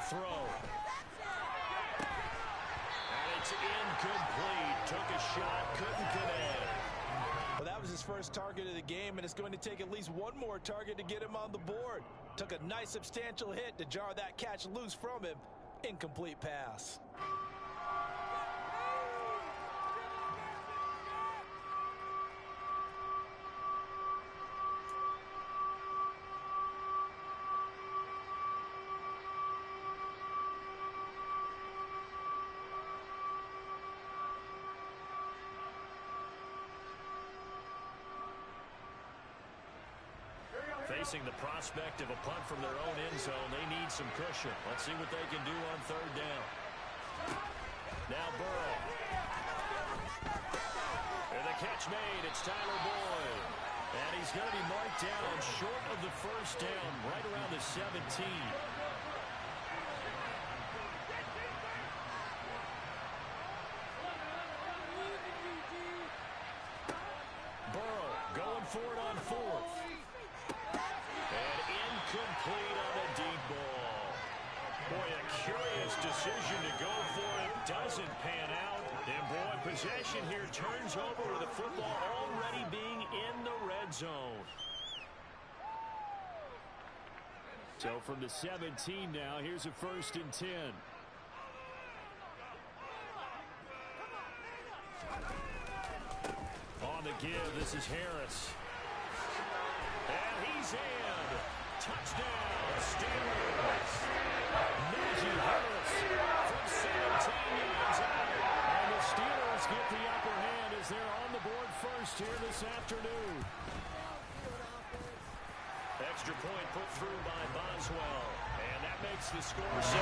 Throw. And it's incomplete. Took a shot, couldn't connect. Well, that was his first target of the game, and it's going to take at least one more target to get him on the board. Took a nice substantial hit to jar that catch loose from him. Incomplete pass. Facing the prospect of a punt from their own end zone, they need some cushion. Let's see what they can do on third down. Now Burrow. And the catch made. It's Tyler Boyd. And he's going to be marked down short of the first down, right around the 17. Burrow going for it on fourth. Complete on the deep ball. Boy, a curious decision to go for it. Doesn't pan out. And boy, possession here turns over with the football already being in the red zone. So from the 17 now, here's a 1st and 10. On the give, this is Harris. And he's in. Touchdown, Steelers. Najee Harris from 17 yards out. And the Steelers get the upper hand as they're on the board first here this afternoon. Extra point put through by Boswell. And that makes the score 7-0.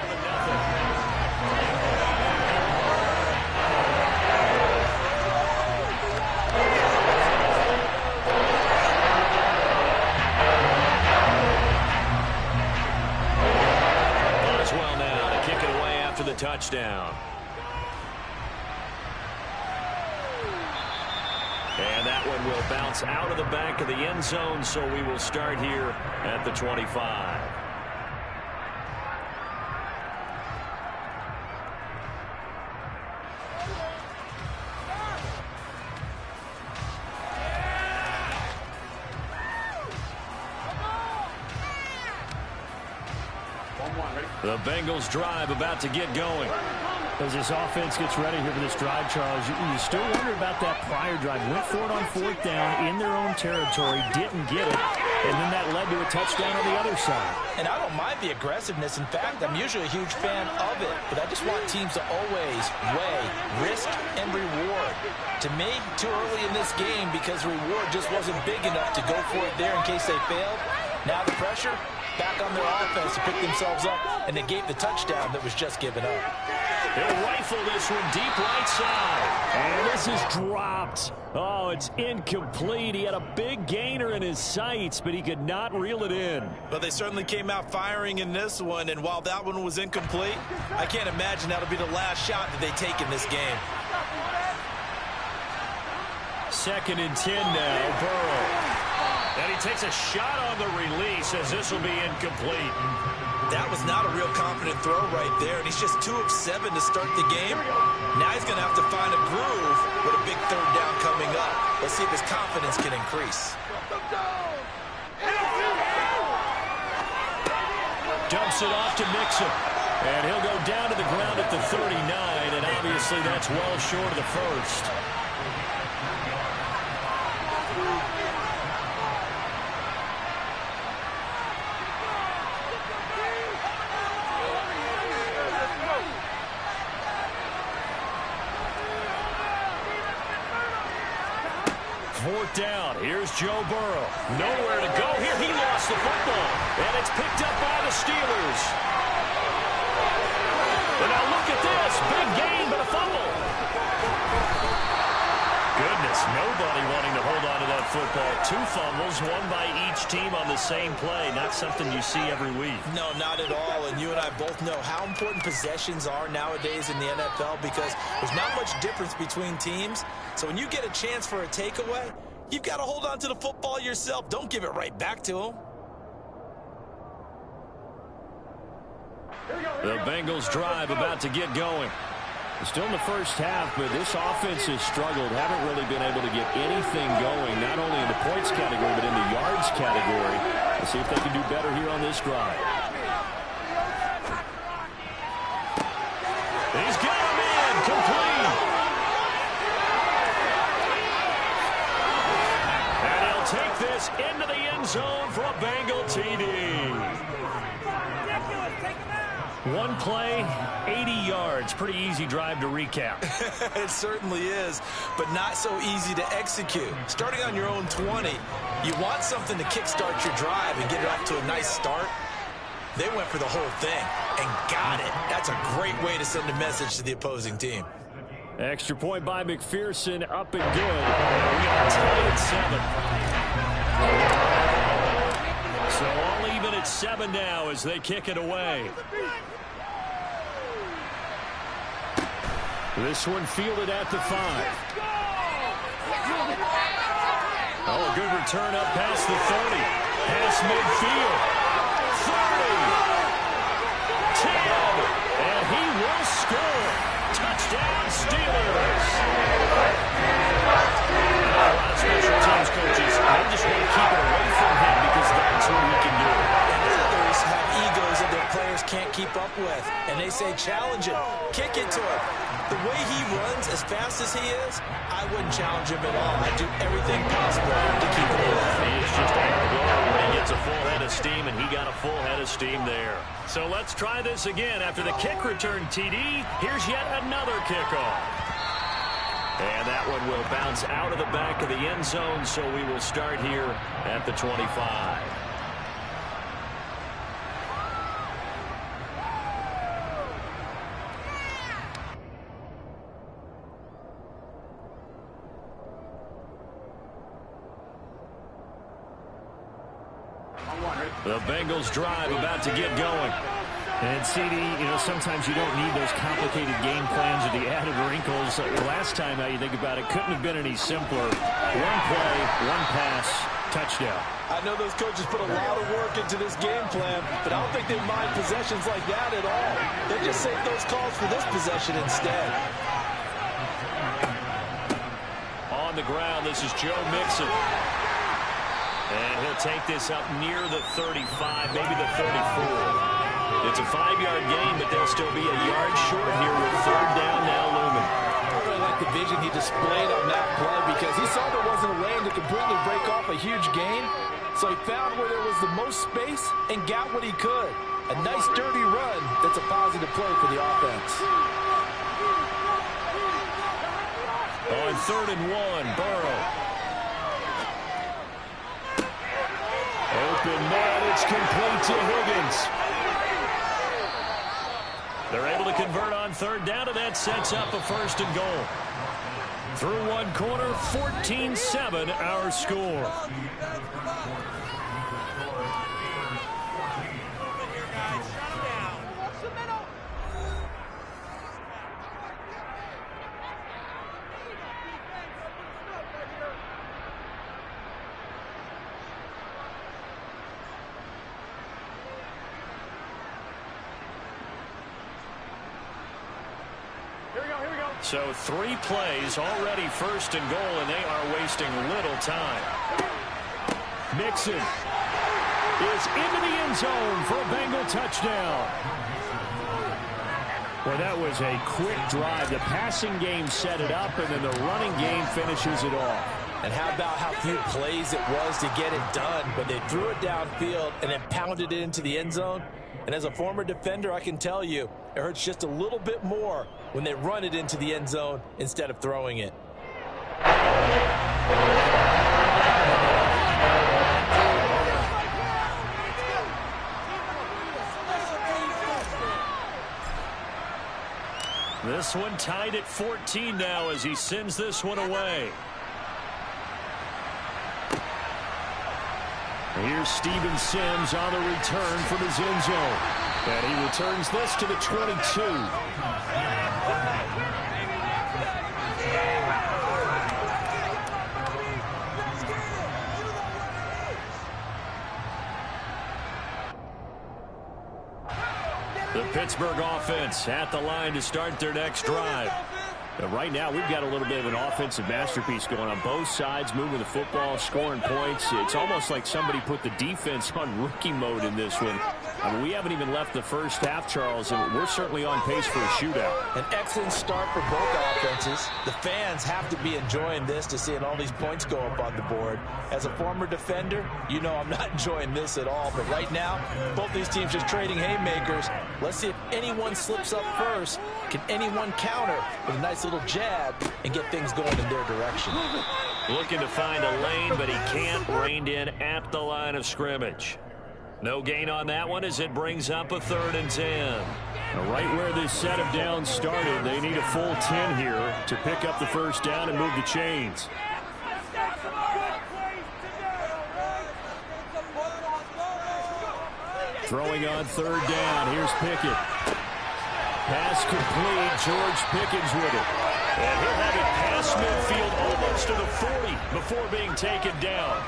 The touchdown. And that one will bounce out of the back of the end zone, so we will start here at the 25. The Bengals drive about to get going. As this offense gets ready here for this drive, Charles, you still wonder about that prior drive. Went for it on 4th down in their own territory, didn't get it, and then that led to a touchdown on the other side. And I don't mind the aggressiveness. In fact, I'm usually a huge fan of it, but I just want teams to always weigh risk and reward. To me, too early in this game because reward just wasn't big enough to go for it there in case they failed. Now the pressure back on their offense to pick themselves up, and they gave the touchdown that was just given up. They'll rifle this one deep right side. And this is dropped. Oh, it's incomplete. He had a big gainer in his sights, but he could not reel it in. But they certainly came out firing in this one, and while that one was incomplete, I can't imagine that'll be the last shot that they take in this game. 2nd and 10 now, Burrow. And he takes a shot on the release as this will be incomplete. That was not a real confident throw right there, and he's just 2 of 7 to start the game. Now he's going to have to find a groove with a big 3rd down coming up. Let's see if his confidence can increase. Dumps it off to Mixon. And he'll go down to the ground at the 39, and obviously that's well short of the first. Fourth down. Here's Joe Burrow. Nowhere to go here. He lost the football. And it's picked up by the Steelers. And now look at this. Big gain, but a fumble. Goodness, nobody wanting to hold on to that football. Two fumbles, one by each team on the same play. Not something you see every week. No, not at all. And you and I both know how important possessions are nowadays in the NFL because there's not much difference between teams. So when you get a chance for a takeaway, you've got to hold on to the football yourself. Don't give it right back to them. The Bengals drive about to get going. Still in the first half, but this offense has struggled. Haven't really been able to get anything going, not only in the points category, but in the yards category. Let's see if they can do better here on this drive. He's got him in, complete. And he'll take this into the end zone for a Bengal TD. One play, 80 yards. Pretty easy drive to recap. It certainly is, but not so easy to execute. Starting on your own 20, you want something to kickstart your drive and get it off to a nice start. They went for the whole thing and got it. That's a great way to send a message to the opposing team. Extra point by McPherson, up and good. We got tied at 7. So all even at 7 now as they kick it away. This one fielded at the 5. Oh, a good return up past the 30. Past midfield. 30. 10. And he will score. Touchdown, Steelers. A lot of special teams coaches, they just want to keep it away from him because that's what he can do. And others have egos that their players can't keep up with. And they say, challenge him. Kick it to him. The way he runs, as fast as he is, I wouldn't challenge him at all. I'd do everything possible to keep it away. He's just out of goal when he gets a full head of steam, and he got a full head of steam there. So let's try this again. After the kick return TD, here's yet another kickoff. And that one will bounce out of the back of the end zone, so we will start here at the 25. The Bengals drive about to get going. And, CD, you know, sometimes you don't need those complicated game plans or the added wrinkles. Last time, now you think about it, couldn't have been any simpler. One play, one pass, touchdown. I know those coaches put a lot of work into this game plan, but I don't think they mind possessions like that at all. They just save those calls for this possession instead. On the ground, this is Joe Mixon. And he'll take this up near the 35, maybe the 34. It's a 5-yard gain, but they'll still be a yard short here with third down now looming. I really like the vision he displayed on that play because he saw there wasn't a lane to completely break off a huge gain. So he found where there was the most space and got what he could. A nice dirty run that's a positive play for the offense. On 3rd and 1, Burrow. Open man, it's complete to Higgins. They're able to convert on 3rd down, and that sets up a 1st and goal. Through one quarter, 14-7 our score. So 3 plays, already 1st and goal, and they are wasting little time. Mixon is into the end zone for a Bengal touchdown. Well, that was a quick drive. The passing game set it up, and then the running game finishes it off. And how about how few plays it was to get it done, but they threw it downfield and then pounded it into the end zone. And as a former defender, I can tell you, it hurts just a little bit more when they run it into the end zone instead of throwing it. This one tied at 14 now as he sends this one away. Here's Steven Sims on the return from his end zone. And he returns this to the 22. The Pittsburgh offense at the line to start their next drive. And right now, we've got a little bit of an offensive masterpiece going on both sides, moving the football, scoring points. It's almost like somebody put the defense on rookie mode in this one. I mean, we haven't even left the first half, Charles, and we're certainly on pace for a shootout. An excellent start for both offenses. The fans have to be enjoying this to seeing all these points go up on the board. As a former defender, you know I'm not enjoying this at all. But right now, both these teams just trading haymakers. Let's see if anyone slips up first. Can anyone counter with a nice little jab and get things going in their direction? Looking to find a lane, but he can't. Reined in at the line of scrimmage. No gain on that one as it brings up a 3rd and 10. Right where this set of downs started, they need a full 10 here to pick up the first down and move the chains. Throwing on 3rd down. Here's Pickett. Pass complete. George Pickens with it. And he'll have it past midfield almost to the 40 before being taken down.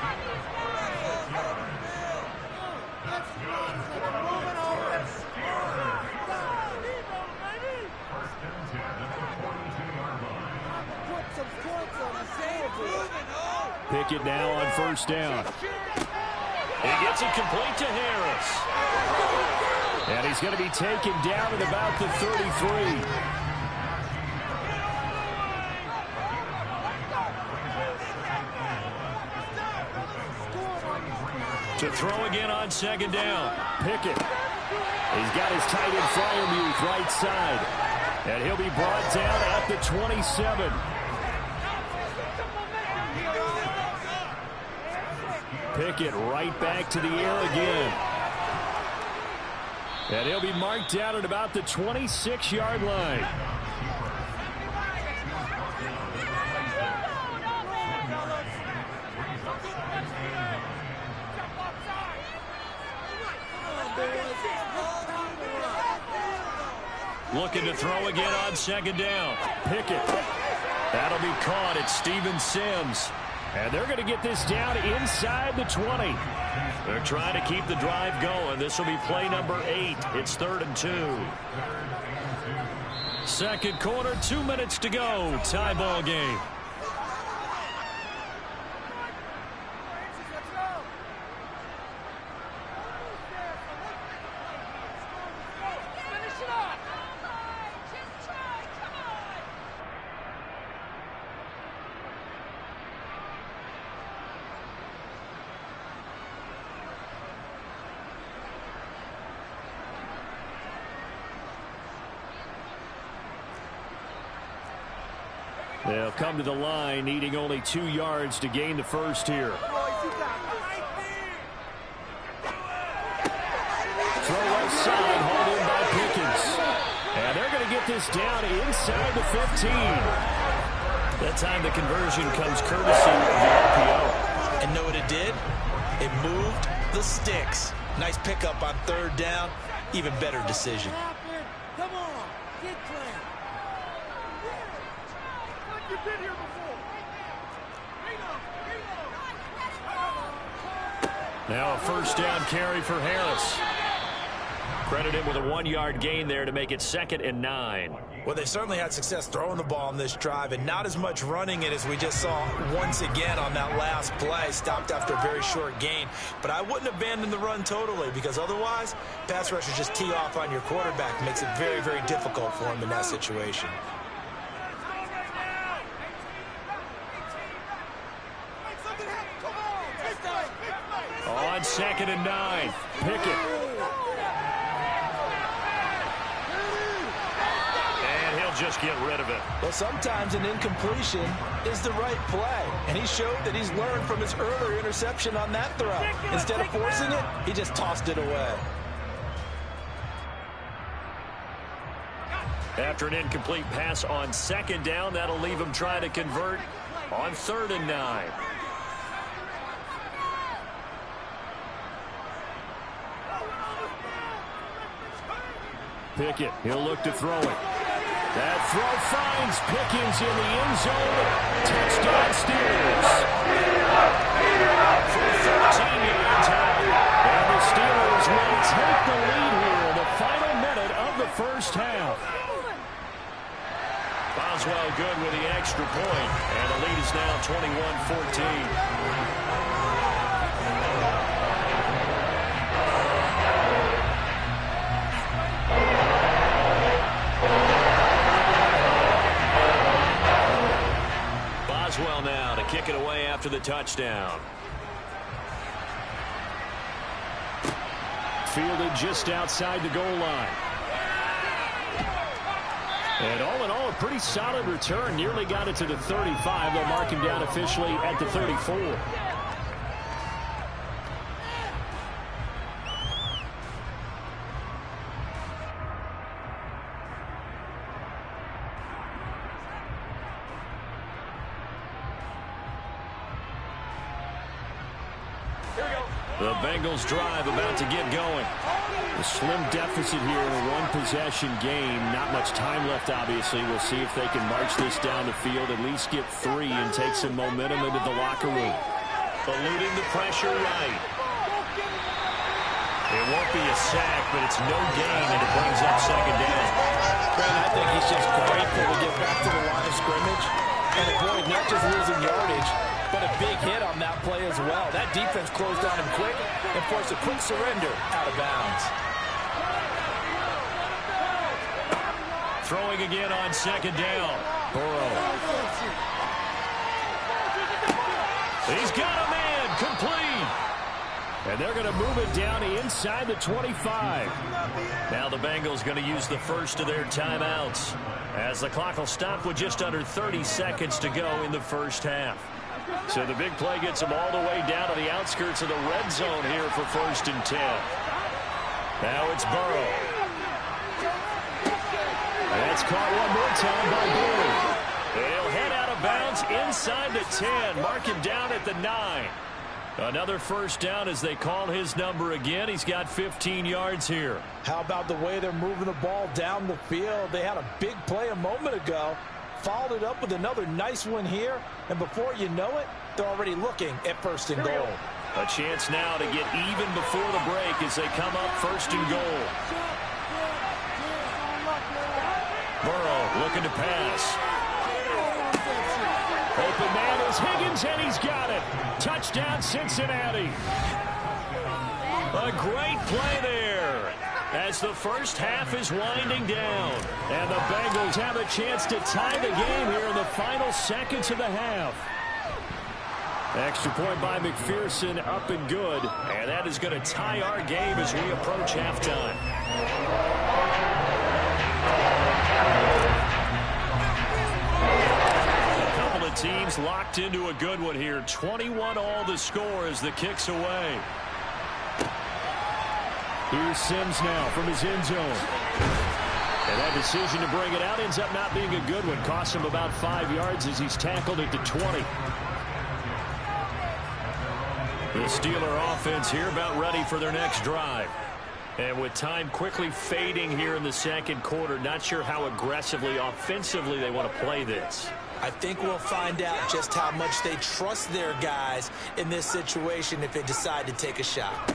Pickett now on 1st down. He gets it complete to Harris. And he's going to be taken down at about the 33. To throw again on 2nd down. Pickett. He's got his tight end Freiermuth right side. And he'll be brought down at the 27. Pickett right back to the air again. And he'll be marked down at about the 26-yard line. Looking to throw again on 2nd down. Pickett. That'll be caught. It's Steven Sims. And they're going to get this down inside the 20. They're trying to keep the drive going. This will be play number 8. It's 3rd and 2. 2nd quarter, 2 minutes to go. Tie ball game. They'll come to the line, needing only 2 yards to gain the first here. Throw left side, hauled in by Pickens. And they're going to get this down inside the 15. That time the conversion comes courtesy of the RPO. And know what it did? It moved the sticks. Nice pickup on 3rd down. Even better decision. Come on, get clean. You've been here before. Now a 1st down carry for Harris. Credit him with a 1-yard gain there to make it 2nd and 9. Well, they certainly had success throwing the ball on this drive and not as much running it as we just saw once again on that last play. Stopped after a very short gain. But I wouldn't abandon the run totally because otherwise, pass rushers just tee off on your quarterback. Makes it very, very difficult for him in that situation. On 2nd and 9, Pickett. And he'll just get rid of it. Well, sometimes an incompletion is the right play. And he showed that he's learned from his earlier interception on that throw. Instead of forcing it, he just tossed it away. After an incomplete pass on 2nd down, that'll leave him trying to convert on 3rd and 9. Pickett, he'll look to throw it. That throw finds Pickens in the end zone. Touchdown Steelers. For 13 yards out. And the Steelers will take the lead here in the final minute of the first half. Boswell good with the extra point. And the lead is now 21-14. Boswell now to kick it away after the touchdown. Fielded just outside the goal line. And all in all, a pretty solid return. Nearly got it to the 35. They'll mark him down officially at the 34. The Bengals drive about to get going. A slim deficit here in a one-possession game. Not much time left, obviously. We'll see if they can march this down the field, at least get 3 and take some momentum into the locker room. Eluding the pressure right. It won't be a sack, but it's no gain, and it brings up second down. Brent, I think he's just grateful to get back to the line of scrimmage and avoid not just losing yardage, but a big hit on that play as well. That defense closed on him quick and forced a quick surrender out of bounds. Throwing again on second down. Burrow. He's got a man. Complete. And they're going to move it down inside the 25. Now the Bengals going to use the first of their timeouts, as the clock will stop with just under 30 seconds to go in the first half. So the big play gets them all the way down to the outskirts of the red zone here for 1st and 10. Now it's Burrow. That's caught one more time by Burrow. He'll head out of bounds inside the 10. Mark him down at the 9. Another first down as they call his number again. He's got 15 yards here. How about the way they're moving the ball down the field? They had a big play a moment ago. Followed it up with another nice one here, and before you know it, they're already looking at 1st and goal. A chance now to get even before the break as they come up 1st and goal. Burrow looking to pass. Open man is Higgins, and he's got it. Touchdown, Cincinnati. A great play there as the first half is winding down. And the Bengals have a chance to tie the game here in the final seconds of the half. Extra point by McPherson, up and good. And that is going to tie our game as we approach halftime. A couple of teams locked into a good one here. 21 all the score as the kick's away. Here's Sims now from his end zone. And that decision to bring it out ends up not being a good one. Costs him about 5 yards as he's tackled at the 20. The Steeler offense here about ready for their next drive. And with time quickly fading here in the second quarter, not sure how aggressively, offensively they want to play this. I think we'll find out just how much they trust their guys in this situation if they decide to take a shot.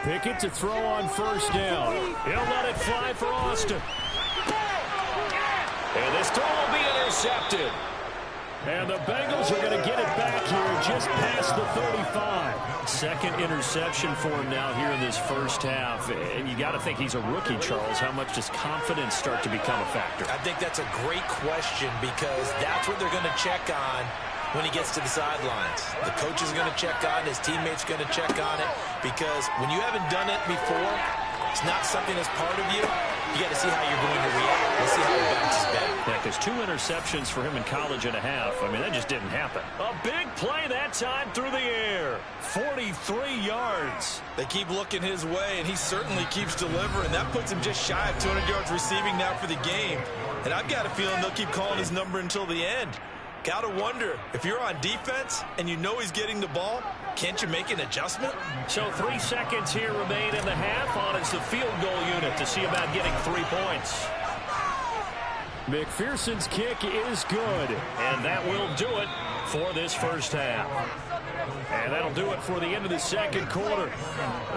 Pickett to throw on 1st down. He'll let it fly for Austin. And this throw will be intercepted. And the Bengals are going to get it back here just past the 35. Second interception for him now here in this first half. And you got to think he's a rookie, Charles. How much does confidence start to become a factor? I think that's a great question because that's what they're going to check on when he gets to the sidelines. The coach is going to check on it. His teammates are going to check on it because when you haven't done it before, it's not something that's part of you. You got to see how you're going to react. Let's see how he bounces back. Yeah, because 2 interceptions for him in college and a half. I mean, that just didn't happen. A big play that time through the air. 43 yards. They keep looking his way, and he certainly keeps delivering. That puts him just shy of 200 yards receiving now for the game. And I've got a feeling they'll keep calling his number until the end. Gotta wonder, if you're on defense and you know he's getting the ball, can't you make an adjustment? So 3 seconds here remain in the half. On is the field goal unit to see about getting 3 points. McPherson's kick is good, and that will do it for this first half. And that'll do it for the end of the second quarter.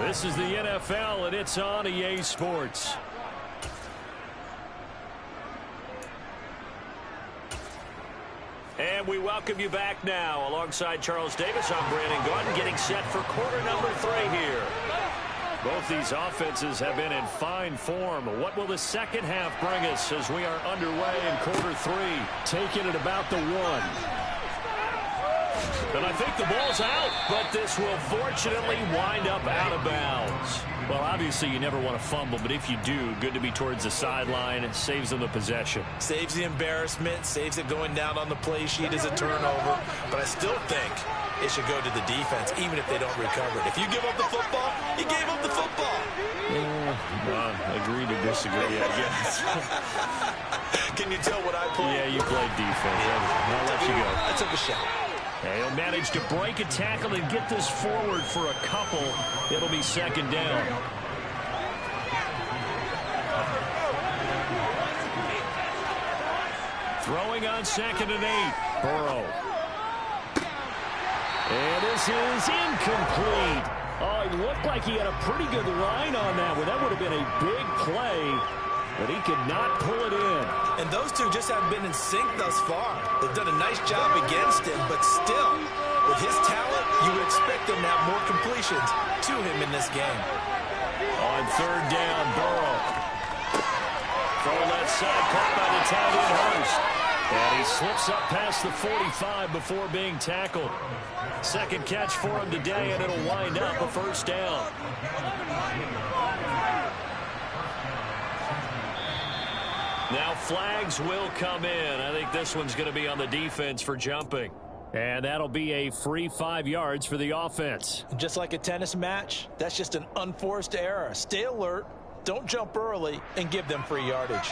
This is the NFL, and it's on EA Sports. And we welcome you back now. Alongside Charles Davis, I'm Brandon Gaudin, getting set for quarter number 3 here. Both these offenses have been in fine form. What will the second half bring us as we are underway in quarter 3? Taking it about the 1. And I think the ball's out, but this will fortunately wind up out of bounds. Well, obviously you never want to fumble, but if you do, good to be towards the sideline. It saves them the possession. Saves the embarrassment, saves it going down on the play sheet as a turnover. But I still think it should go to the defense, even if they don't recover it. If you give up the football, you gave up the football. Agree to disagree, I guess. Can you tell what I played? Yeah, you played defense. I'll let you go. I took a shot. And he'll manage to break a tackle and get this forward for a couple. It'll be second down. Throwing on 2nd and 8. Burrow. And this is incomplete. Oh, it looked like he had a pretty good line on that one. That would have been a big play, but he could not pull it in. And those two just haven't been in sync thus far. They've done a nice job against him, but still, with his talent, you would expect them to have more completions to him in this game. On 3rd down, Burrow. From left side, caught by the tight end, Hurst. And he slips up past the 45 before being tackled. Second catch for him today, and it'll wind up a first down. Now flags will come in. I think this one's going to be on the defense for jumping. And that'll be a free 5 yards for the offense. Just like a tennis match, that's just an unforced error. Stay alert, don't jump early, and give them free yardage.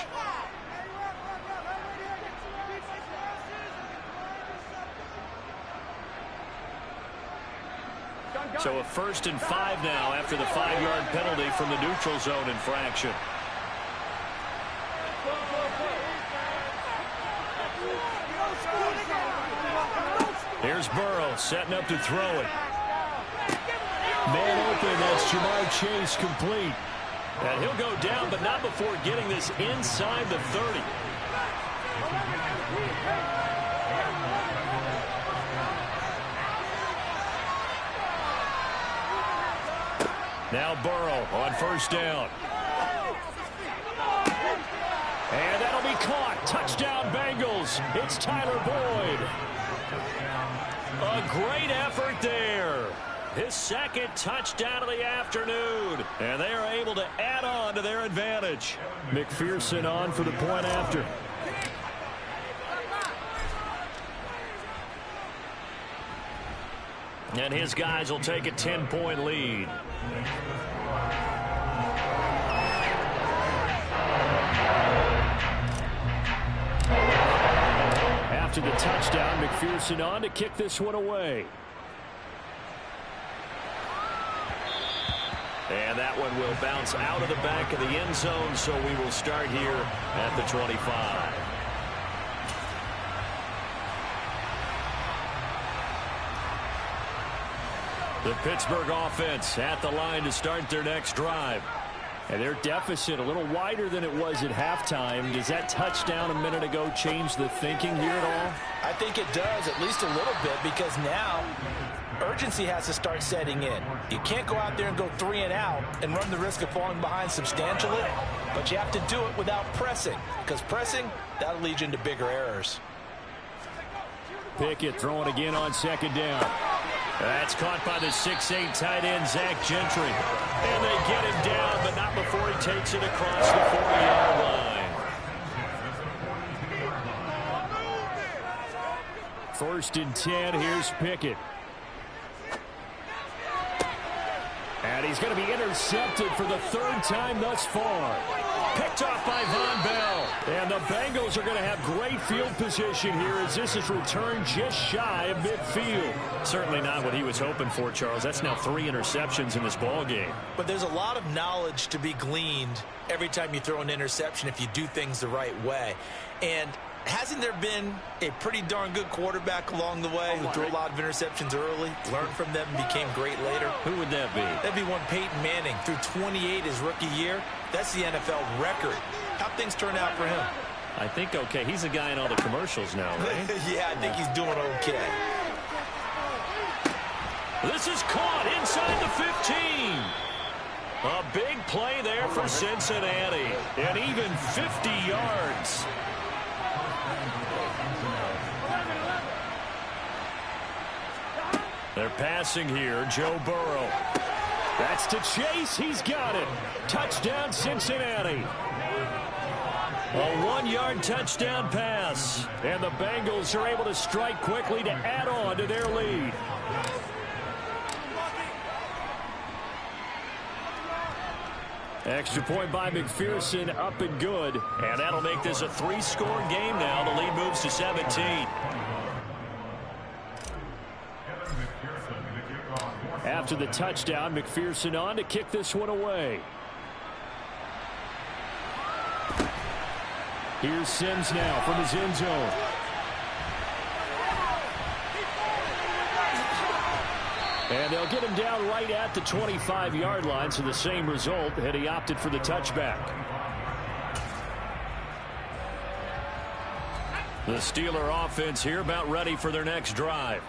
So a 1st and 5 now after the 5-yard penalty from the neutral zone infraction. Here's Burrow setting up to throw it. Man open, that's Jamar Chase complete. And he'll go down, but not before getting this inside the 30. Now Burrow on 1st down. And that'll be caught. Touchdown Bengals. It's Tyler Boyd. A great effort there. His 2nd touchdown of the afternoon. And they are able to add on to their advantage. McPherson on for the point after. And his guys will take a 10-point lead. After the touchdown, McPherson on to kick this one away. And that one will bounce out of the back of the end zone, so we will start here at the 25. The Pittsburgh offense at the line to start their next drive. And their deficit a little wider than it was at halftime. Does that touchdown a minute ago change the thinking here at all? I think it does, at least a little bit, because now urgency has to start setting in. You can't go out there and go 3 and out and run the risk of falling behind substantially, but you have to do it without pressing, because pressing, that'll lead you into bigger errors. Pickett throwing again on 2nd down. That's caught by the 6'8" tight end, Zach Gentry. And they get him down, but not before he takes it across the 40-yard line. 1st and 10, here's Pickett. And he's going to be intercepted for the 3rd time thus far. Picked off by Von Bell. And the Bengals are going to have great field position here as this is returned just shy of midfield. Certainly not what he was hoping for, Charles. That's now 3 interceptions in this ball game. But there's a lot of knowledge to be gleaned every time you throw an interception if you do things the right way. And hasn't there been a pretty darn good quarterback along the way who threw a lot of interceptions early, learned from them, and became great later? Who would that be? That'd be one Peyton Manning. Threw 28 his rookie year. That's the NFL record. How'd things turn out for him? I think okay. He's a guy in all the commercials now, right? Yeah, I think he's doing okay. This is caught inside the 15. A big play there for Cincinnati. And even 50 yards. They're passing here. Joe Burrow. That's to Chase. He's got it. Touchdown, Cincinnati. A 1-yard touchdown pass. And the Bengals are able to strike quickly to add on to their lead. Extra point by McPherson, up and good. And that'll make this a 3-score game now. The lead moves to 17. After the touchdown, McPherson on to kick this one away. Here's Sims now from his end zone. And they'll get him down right at the 25-yard line, so the same result had he opted for the touchback. The Steeler offense here about ready for their next drive.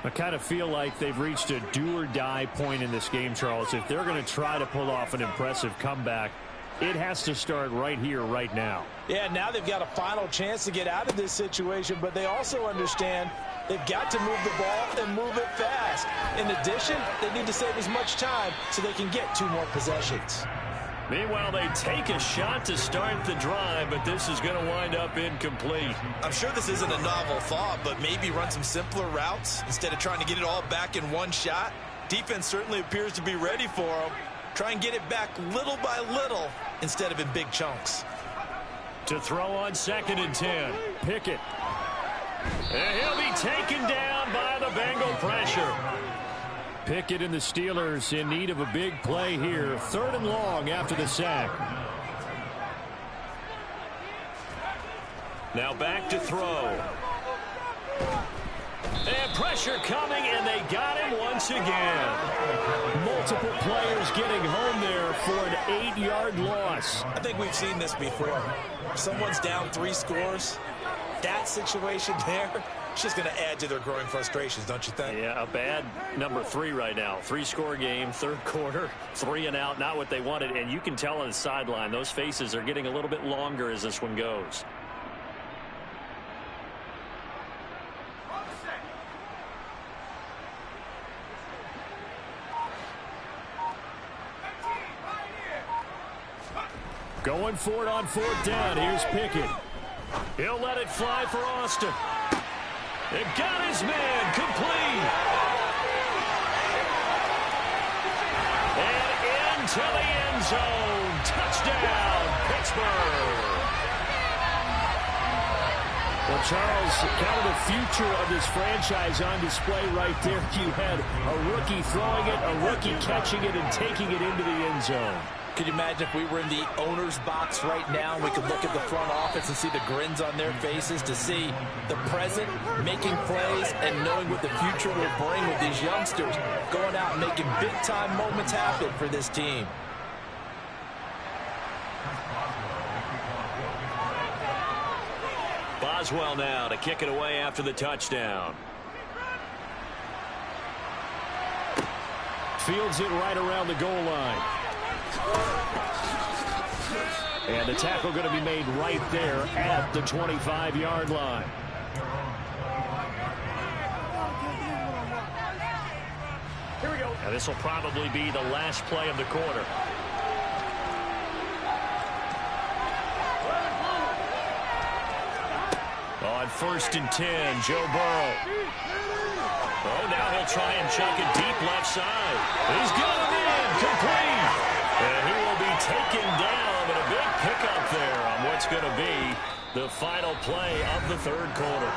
I kind of feel like they've reached a do-or-die point in this game, Charles. If they're going to try to pull off an impressive comeback, it has to start right here, right now. Yeah, now they've got a final chance to get out of this situation, but they also understand they've got to move the ball and move it fast. In addition, they need to save as much time so they can get 2 more possessions. Meanwhile, they take a shot to start the drive, but this is going to wind up incomplete. I'm sure this isn't a novel thought, but maybe run some simpler routes instead of trying to get it all back in one shot. Defense certainly appears to be ready for them. Try and get it back little by little instead of in big chunks. To throw on 2nd and 10. Pickett. And he'll be taken down by the Bengal pressure. Pickett and the Steelers in need of a big play here. 3rd and long after the sack. Now back to throw. And pressure coming, and they got him once again. Multiple players getting home there for an 8-yard loss. I think we've seen this before. If someone's down 3 scores, that situation there, it's just going to add to their growing frustrations, don't you think? Yeah, a bad number 3 right now. 3-score game, 3rd quarter, 3 and out, not what they wanted. And you can tell on the sideline, those faces are getting a little bit longer as this one goes. Going for it on 4th down. Here's Pickett. He'll let it fly for Austin. It got his man complete. And into the end zone. Touchdown, Pittsburgh. Well, Charles, kind of the future of this franchise on display right there. You had a rookie throwing it, a rookie catching it, and taking it into the end zone. Could you imagine if we were in the owner's box right now and we could look at the front office and see the grins on their faces, to see the present making plays and knowing what the future will bring with these youngsters going out and making big-time moments happen for this team. Boswell now to kick it away after the touchdown. Fields it right around the goal line. And the tackle going to be made right there at the 25-yard line. Here we go. Now this will probably be the last play of the quarter. On 1st and 10, Joe Burrow. Oh, now he'll try and chuck it deep left side. He's got it in, complete. And he will be taken down, but a big pickup there on what's going to be the final play of the third quarter.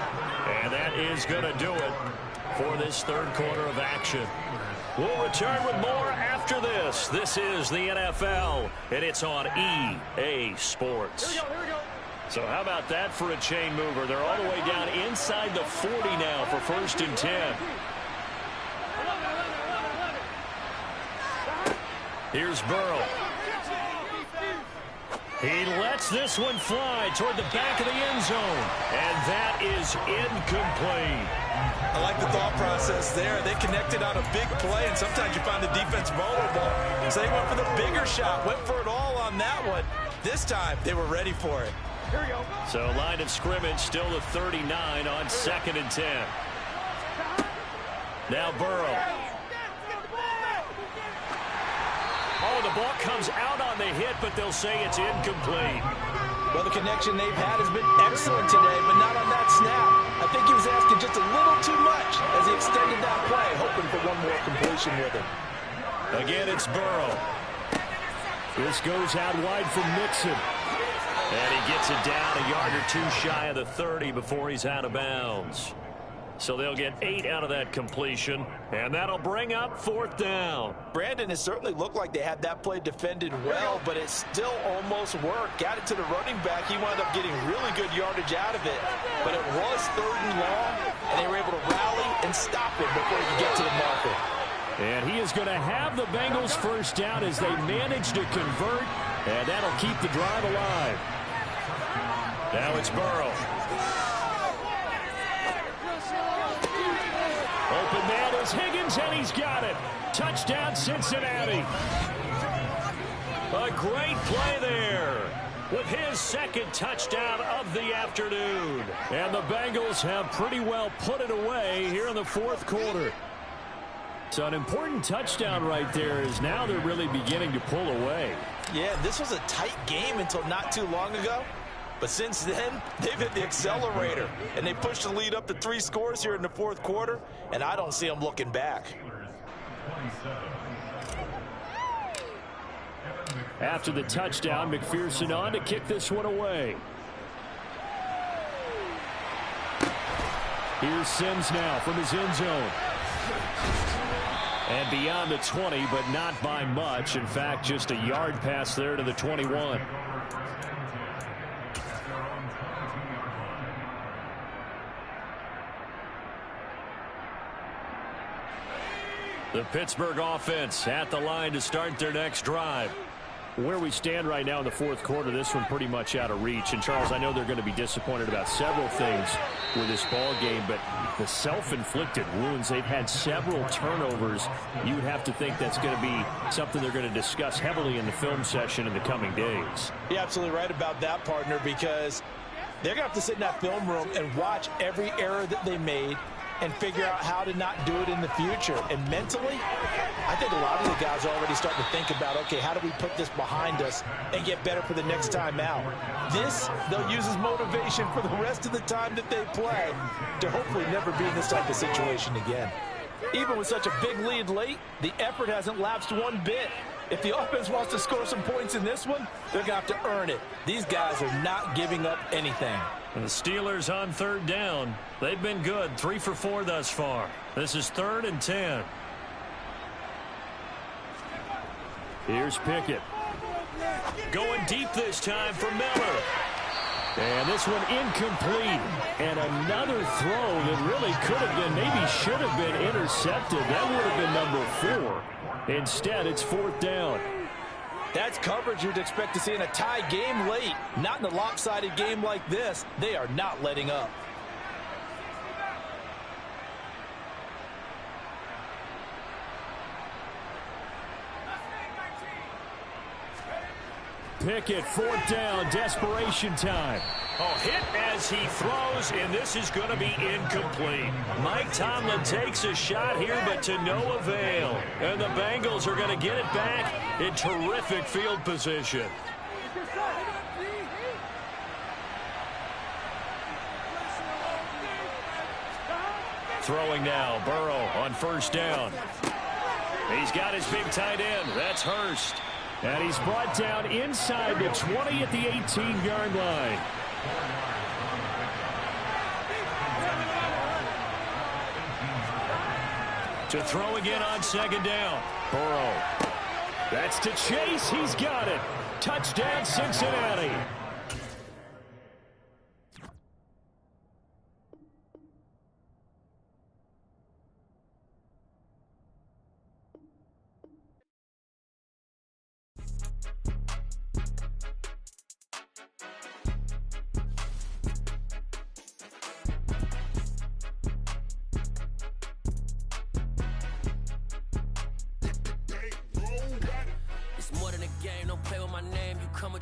And that is going to do it for this third quarter of action. We'll return with more after this. This is the NFL, and it's on EA Sports. Here we go. So how about that for a chain mover? They're all the way down inside the 40 now for 1st and 10. Here's Burrow. He lets this one fly toward the back of the end zone. And that is incomplete. I like the thought process there. They connected on a big play, and sometimes you find the defense vulnerable. So they went for the bigger shot, went for it all on that one. This time, they were ready for it. Here we go. So line of scrimmage still the 39 on 2nd and 10. Now Burrow. Oh, the ball comes out on the hit, but they'll say it's incomplete. Well, the connection they've had has been excellent today, but not on that snap. I think he was asking just a little too much as he extended that play, hoping for one more completion with him. Again, it's Burrow. This goes out wide for Mixon. And he gets it down a yard or two shy of the 30 before he's out of bounds. So they'll get 8 out of that completion, and that'll bring up 4th down. Brandon, it certainly looked like they had that play defended well, but it still almost worked. Got it to the running back. He wound up getting really good yardage out of it, but it was 3rd and long, and they were able to rally and stop it before he could get to the marker. And he is going to have the Bengals 1st down as they manage to convert, and that'll keep the drive alive. Now it's Burrow. Open man is Higgins, and he's got it. Touchdown, Cincinnati. A great play there with his 2nd touchdown of the afternoon. And the Bengals have pretty well put it away here in the 4th quarter. So an important touchdown right there is now they're really beginning to pull away. Yeah, this was a tight game until not too long ago. But since then, they've hit the accelerator, and they pushed the lead up to 3 scores here in the 4th quarter, and I don't see them looking back. After the touchdown, McPherson on to kick this one away. Here's Sims now from his end zone. And beyond the 20, but not by much. In fact, just a yard pass there to the 21. The Pittsburgh offense at the line to start their next drive. Where we stand right now in the 4th quarter, this one pretty much out of reach. And, Charles, I know they're going to be disappointed about several things with this ball game, but the self-inflicted wounds, they've had several turnovers. You'd have to think that's going to be something they're going to discuss heavily in the film session in the coming days. You're absolutely right about that, partner, because they're going to have to sit in that film room and watch every error that they made and figure out how to not do it in the future. And mentally, I think a lot of the guys are already starting to think about, okay, how do we put this behind us and get better for the next time out? This, they'll use as motivation for the rest of the time that they play to hopefully never be in this type of situation again. Even with such a big lead late, the effort hasn't lapsed one bit. If the offense wants to score some points in this one, they're going to have to earn it. These guys are not giving up anything. And the Steelers on 3rd down. They've been good, 3 for 4 thus far. This is 3rd and 10. Here's Pickett. Going deep this time for Miller. And this one incomplete. And another throw that really could have been, maybe should have been intercepted. That would have been number 4. Instead, it's 4th down. That's coverage you'd expect to see in a tie game late. Not in a lopsided game like this. They are not letting up. Pickett, 4th down, desperation time. Oh, hit as he throws, and this is going to be incomplete. Mike Tomlin takes a shot here, but to no avail. And the Bengals are going to get it back in terrific field position. Throwing now, Burrow on 1st down. He's got his big tight end. That's Hurst. And he's brought down inside the 20 at the 18-yard line. To throw again on second down. Burrow. That's to Chase. He's got it. Touchdown, Cincinnati.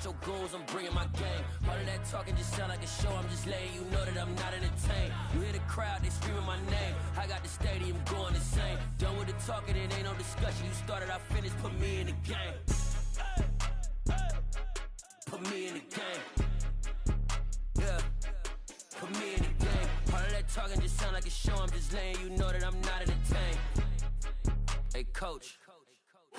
Your goals, I'm bringing my game. All of that talking just sound like a show. I'm just letting you know that I'm not entertained. You hear the crowd, they screaming my name. I got the stadium going insane. Done with the talking, it ain't no discussion. You started, I finished, put me in the game. Put me in the game. Yeah, put me in the game. All of that talking just sound like a show. I'm just letting you know that I'm not entertained. Hey, coach.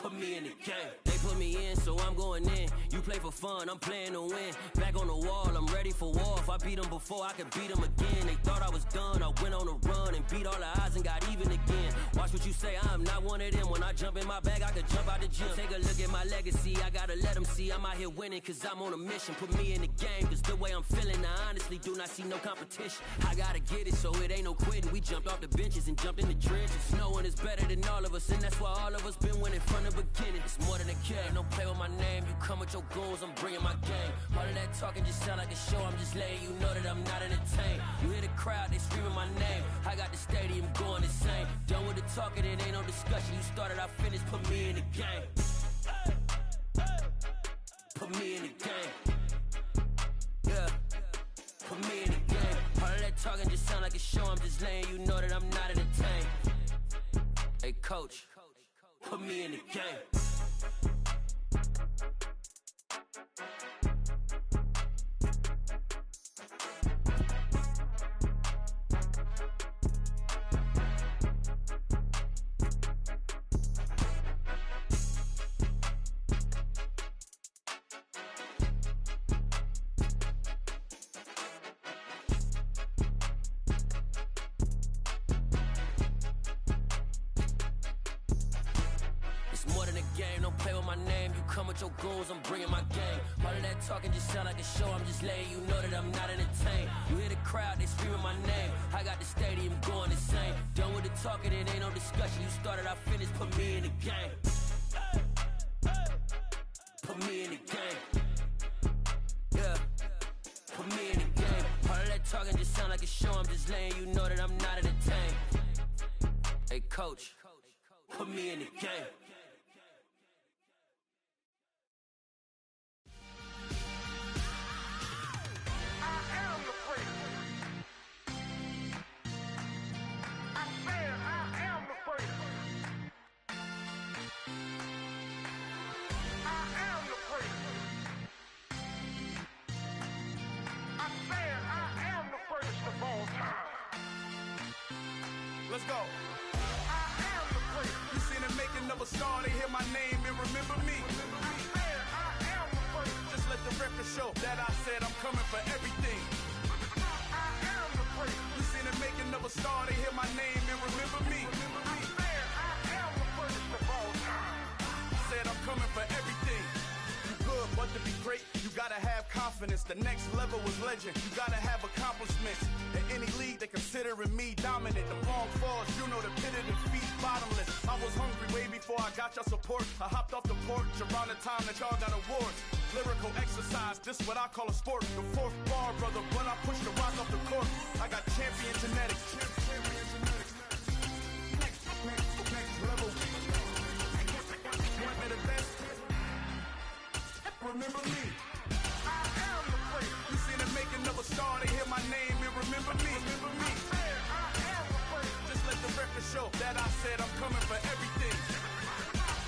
Put me in the game. They put me in, so I'm going in. You play for fun, I'm playing to win. Back on the wall, I'm ready for war. If I beat them before, I could beat them again. They thought I was done, I went on a run and beat all the odds and got even again. Watch what you say, I'm not one of them. When I jump in my bag, I could jump out the gym. Take a look at my legacy, I gotta let them see I'm out here winning, cause I'm on a mission. Put me in the game, cause the way I'm feeling, I honestly do not see no competition. I gotta get it, so it ain't no quitting. We jumped off the benches and jumped in the trenches. No one is better than all of us, and that's why all of us been winning from the beginning. It's more than a game, don't play with my name. You come with your goons, I'm bringing my game. All of that talking just sound like a show. I'm just letting you know that I'm not entertained. You hear the crowd, they screaming my name. I got the stadium going insane. Done with the talking, it ain't no discussion. You started, I finished, put me in the game. Put me in the game. Yeah, put me in the game. All of that talking just sound like a show. I'm just letting you know that I'm not entertained. Hey, coach. Put me in the game. Your goals, I'm bringing my game. All of that talking just sound like a show. I'm just letting you know that I'm not entertained. You hear the crowd, they screaming my name. I got the stadium going insane. Done with the talking, it ain't no discussion. You started, I finished, put me in the game. Put me in the game. Yeah, put me in the game. All of that talking just sound like a show. I'm just letting you know that I'm not entertained. Hey, coach, put me in the game. Let's go. I am the great. You seen the making of a star, they hear my name and remember me. I am the great. Just let the record show that I said I'm coming for everything. I am the great. You seen the making of a star, they hear my name and remember me. I am the greatest of all time. Said I'm coming for everything. You good, but to be great, you gotta have confidence. The next level was legend. You gotta have accomplishments. In any league, they considering me dominant. The long falls, you know the pit of defeat, bottomless. I was hungry way before I got your support. I hopped off the porch around the time that y'all got awards. Lyrical exercise, this what I call a sport. The fourth bar, brother, when I push the rock off the court. I got champion genetics. Next level. One of the best. Remember me. I am the great. You seen the making of a star, they hear my name and remember me. Remember me. I am the great. Just let the record show that I said I'm coming for everything.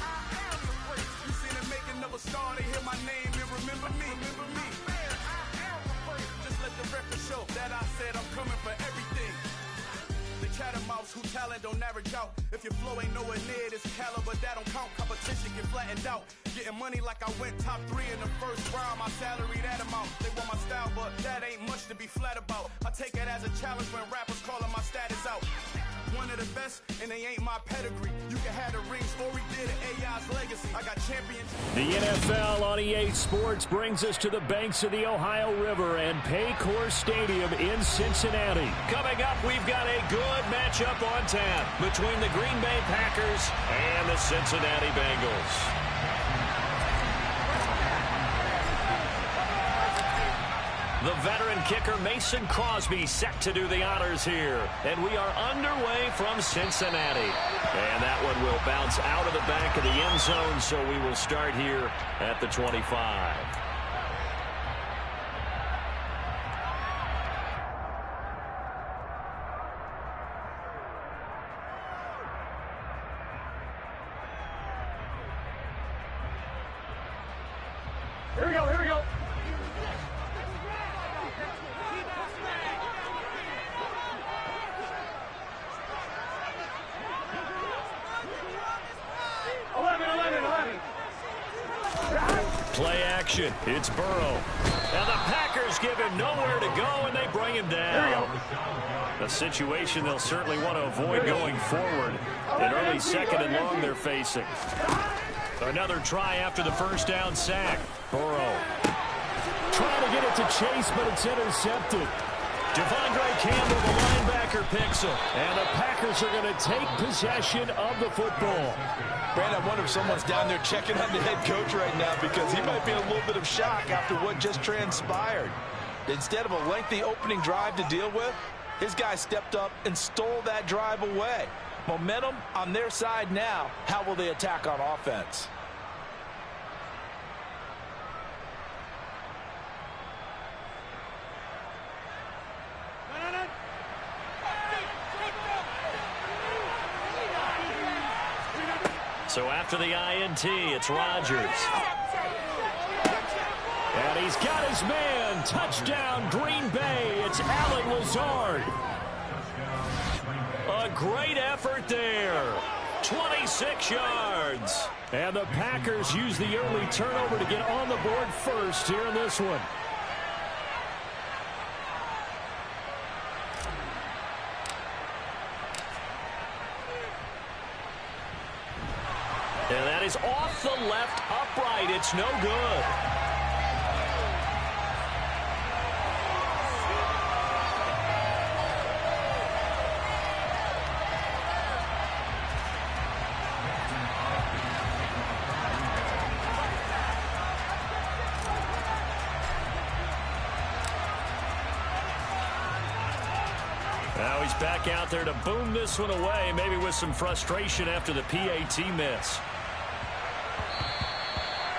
I am the great. You seen the making of a star, they hear my name and remember me. Remember me. I am the great. Just let the record show that I said I'm coming for everything. The Catamounts, Physical talent don't average out. If your flow ain't nowhere near this caliber, that don't count. Competition get flattened out. Getting money like I went top 3 in the first round. My salary that amount. They want my style, but that ain't much to be flat about. I take it as a challenge when rappers calling my status out. One of the best, and they ain't my pedigree. You can have the rings, or we did it, AI's legacy. I got champions. The NFL on EA Sports brings us to the banks of the Ohio River and Paycor Stadium in Cincinnati. Coming up, we've got a good matchup on tap between the Green Bay Packers and the Cincinnati Bengals. The veteran kicker Mason Crosby set to do the honors here. And we are underway from Cincinnati. And that one will bounce out of the back of the end zone, so we will start here at the 25. Here we go, here we go. Play action. It's Burrow. And the Packers give him nowhere to go, and they bring him down. A situation they'll certainly want to avoid going forward. An early second and long they're facing. Another try after the first down sack. Burrow trying to get it to Chase, but it's intercepted. Devondre Campbell, the linebacker, picks him. And the Packers are going to take possession of the football. Brandon, I wonder if someone's down there checking on the head coach right now, because he might be in a little bit of shock after what just transpired. Instead of a lengthy opening drive to deal with, his guy stepped up and stole that drive away. Momentum on their side now. How will they attack on offense? So after the INT, it's Rodgers. And he's got his man. Touchdown, Green Bay. It's Allen Lazard. A great effort there. 26 yards. And the Packers use the early turnover to get on the board first here in this one. And that is off the left upright. It's no good. Now he's back out there to boom this one away, maybe with some frustration after the PAT miss.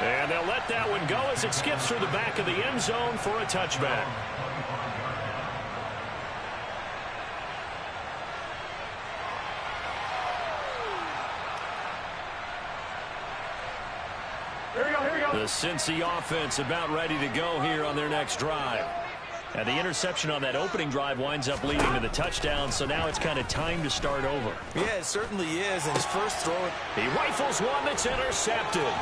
And they'll let that one go as it skips through the back of the end zone for a touchback. Here we go, here we go. The Cincy offense about ready to go here on their next drive. And the interception on that opening drive winds up leading to the touchdown, so now it's kind of time to start over. Yeah, it certainly is. And his first throw, he rifles one that's intercepted.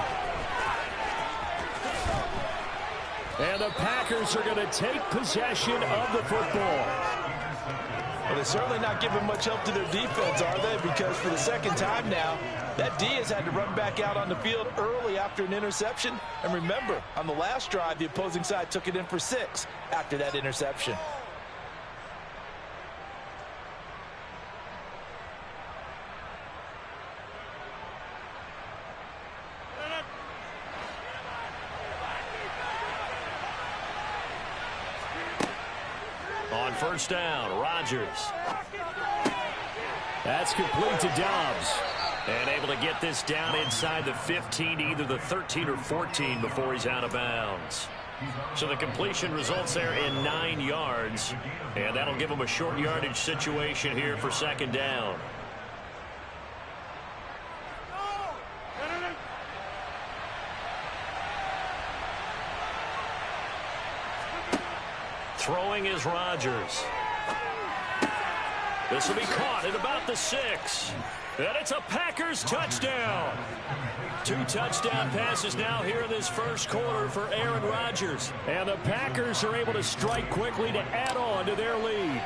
And the Packers are going to take possession of the football. well, they're certainly not giving much help to their defense, are they? Because for the second time now, that D has had to run back out on the field early after an interception. And remember, on the last drive, the opposing side took it in for 6 after that interception. On first down, Rodgers. That's complete to Dobbs. And able to get this down inside the 15, either the 13 or 14 before he's out of bounds. So the completion results there in 9 yards. And that'll give him a short yardage situation here for second down. Throwing is Rodgers. This will be caught at about the 6. And it's a Packers touchdown. 2 touchdown passes now here in this first quarter for Aaron Rodgers. And the Packers are able to strike quickly to add on to their lead.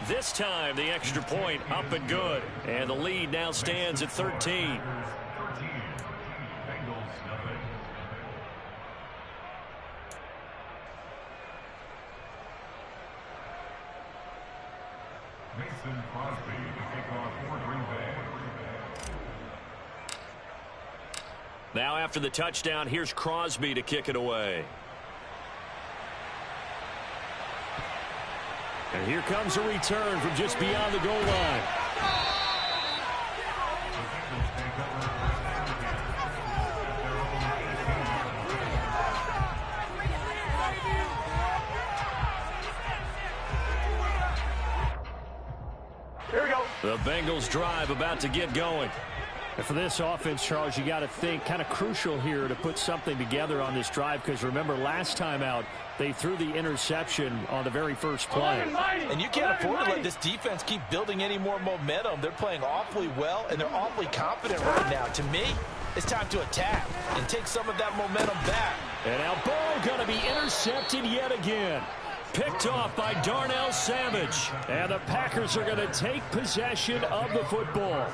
This time, the extra point up and good. And the lead now stands at 13. Mason Crosby to kick off for Green Bay. Now after the touchdown, here's Crosby to kick it away. And here comes a return from just beyond the goal line. Here we go. The Bengals drive about to get going. And for this offense, Charles, you got to think kind of crucial here to put something together on this drive, because remember last time out they threw the interception on the very first play. And you can't afford to let this defense keep building any more momentum. They're playing awfully well, and they're awfully confident right now. To me, it's time to attack and take some of that momentum back. And now ball going to be intercepted yet again. Picked off by Darnell Savage. And the Packers are going to take possession of the football.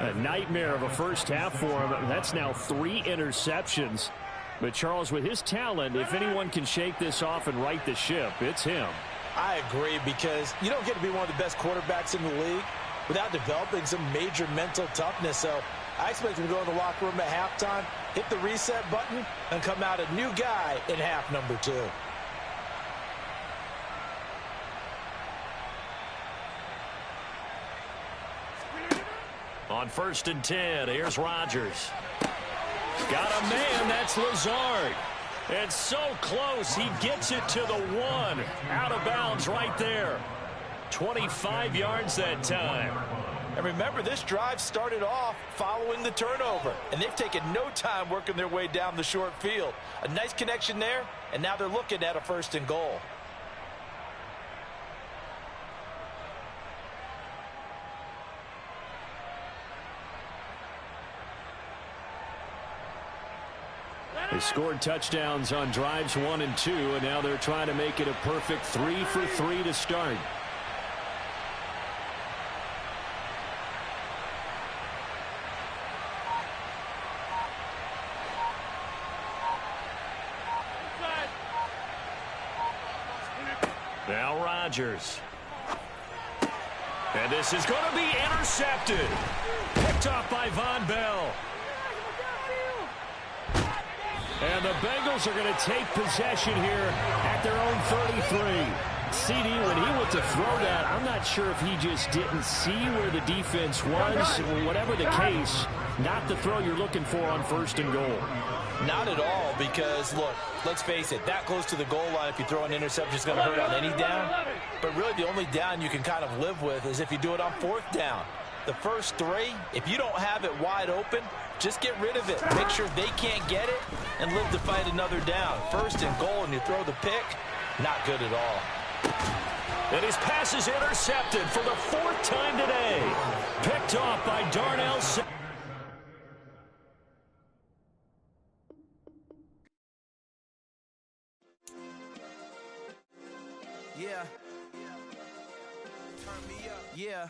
A nightmare of a first half for him. That's now 3 interceptions. But Charles, with his talent, if anyone can shake this off and right the ship, it's him. I agree, because you don't get to be one of the best quarterbacks in the league without developing some major mental toughness. So I expect him to go in the locker room at halftime, hit the reset button, and come out a new guy in half number 2. On 1st and 10, here's Rodgers. Got a man, that's Lazard. It's so close, he gets it to the 1. Out of bounds right there. 25 yards that time. And remember, this drive started off following the turnover, and they've taken no time working their way down the short field. A nice connection there, and now they're looking at a 1st and goal. They scored touchdowns on drives 1 and 2, and now they're trying to make it a perfect 3 for 3 to start. Now Rodgers. And this is going to be intercepted. Picked off by Von Bell. And the Bengals are going to take possession here at their own 33. CD, when he went to throw that, I'm not sure if he just didn't see where the defense was. Whatever the case, not the throw you're looking for on 1st and goal. Not at all, because, look, let's face it, that close to the goal line, if you throw an interception, it's going to hurt on any down. But really, the only down you can kind of live with is if you do it on 4th down. The first 3, if you don't have it wide open, just get rid of it. Make sure they can't get it and live to fight another down. 1st and goal, and you throw the pick, not good at all. And his pass is intercepted for the 4th time today. Picked off by Darnell Savage. Yeah. Turn me up. Yeah.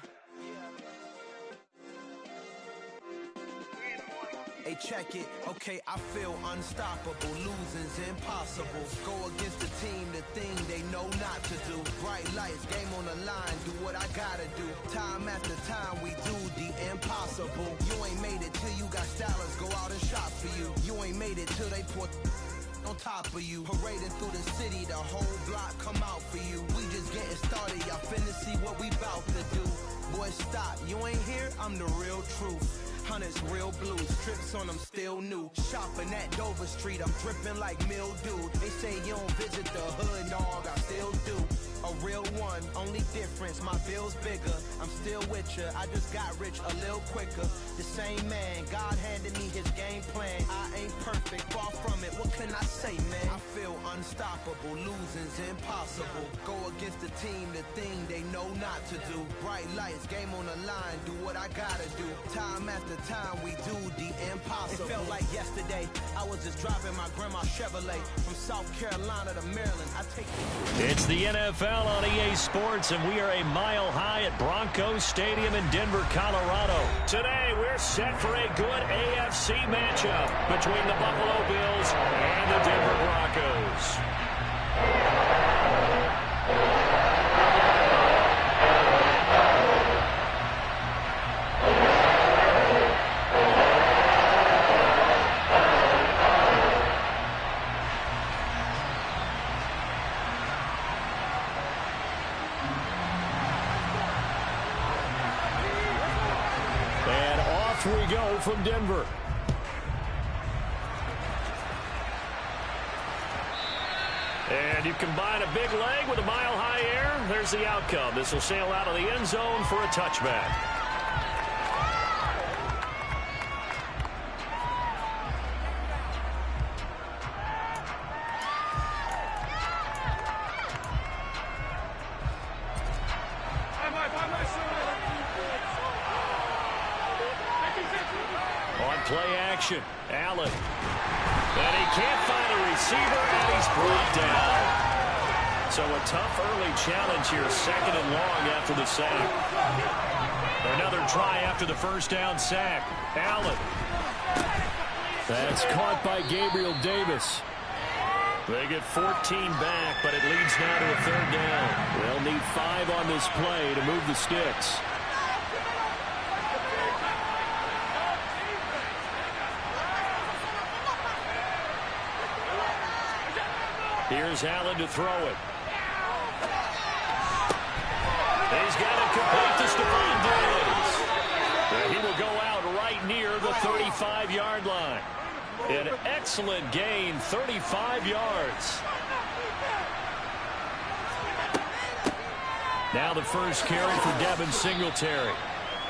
Hey, check it. Okay, I feel unstoppable. Losing's impossible. Go against the team, the thing they know not to do. Bright lights, game on the line. Do what I gotta do. Time after time, we do the impossible. You ain't made it till you got stylers go out and shop for you. You ain't made it till they put on top of you. Parading through the city, the whole block come out for you. We just getting started, y'all finna see what we bout to do. Boy, stop, you ain't here, I'm the real truth. Hunters, real blues, strips on them still new. Shopping at Dover Street, I'm dripping like mildew. They say you don't visit the hood, dog, I still do. a real one. Only difference, my bill's bigger. I'm still with ya, I just got rich a little quicker. The same man, God handed me his game plan. I ain't perfect, far from it, what can I say, man? I feel unstoppable, losing's impossible. Go against the team, the thing they know not to do. Bright lights, game on the line, do what I gotta do. Time after time, we do the impossible. It felt like yesterday, I was just driving my grandma's Chevrolet from South Carolina to Maryland. It's the NFL on EA Sports, and we are a mile high at Broncos Stadium in Denver, Colorado. Today, we're set for a good AFC matchup between the Buffalo Bills and the Denver Broncos. We go from Denver. And you combine a big leg with a mile-high air. There's the outcome. This will sail out of the end zone for a touchback. Play action. Allen. And he can't find a receiver, and he's brought down. So a tough early challenge here, 2nd and long after the sack. Another try after the first down sack. Allen. That's caught by Gabriel Davis. They get 14 back, but it leads now to a 3rd down. They'll need 5 on this play to move the sticks. Here's Allen to throw it. He's got it complete to Stephon Diggs. And he will go out right near the 35-yard line. An excellent gain, 35 yards. Now the first carry for Devin Singletary.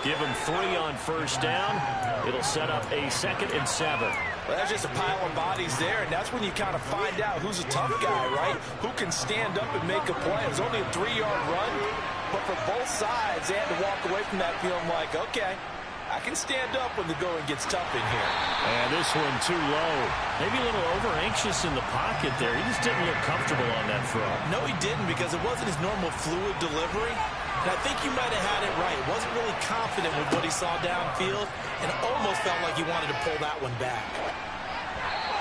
Give him 3 on first down. It'll set up a 2nd and 7. Well, that's just a pile of bodies there, and that's when you kind of find out who's a tough guy, right? Who can stand up and make a play. It was only a 3-yard run, but for both sides, they had to walk away from that feeling like, okay, I can stand up when the going gets tough in here. And this one too low. Maybe a little over-anxious in the pocket there. He just didn't look comfortable on that throw. No, he didn't, because it wasn't his normal fluid delivery. And I think you might have had it right. Wasn't really confident with what he saw downfield and almost felt like he wanted to pull that one back.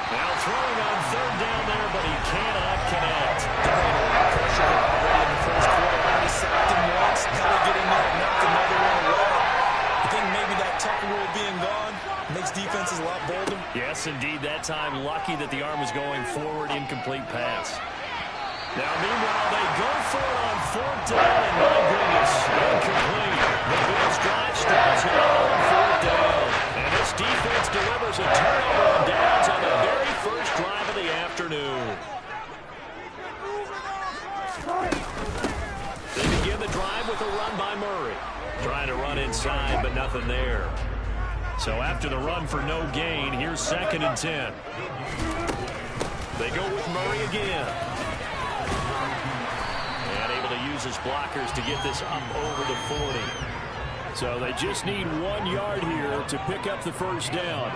Now throwing on 3rd down there, but he cannot connect. Pressure already in the first quarter. Already sacked him once. Got to get in there and knock another one away. I think maybe that Tucker rule being gone makes defenses a lot bolder. Yes, indeed. That time, lucky that the arm was going forward. Incomplete pass. Now, meanwhile, they go for it on 4th down, and my goodness, incomplete. The Bills drive starts on 4th down. And this defense delivers a turnover on downs on the very first drive of the afternoon. They begin the drive with a run by Murray. Trying to run inside, but nothing there. So after the run for no gain, here's 2nd and 10. They go with Murray again. And able to use his blockers to get this up over the 40. So they just need 1 yard here to pick up the first down.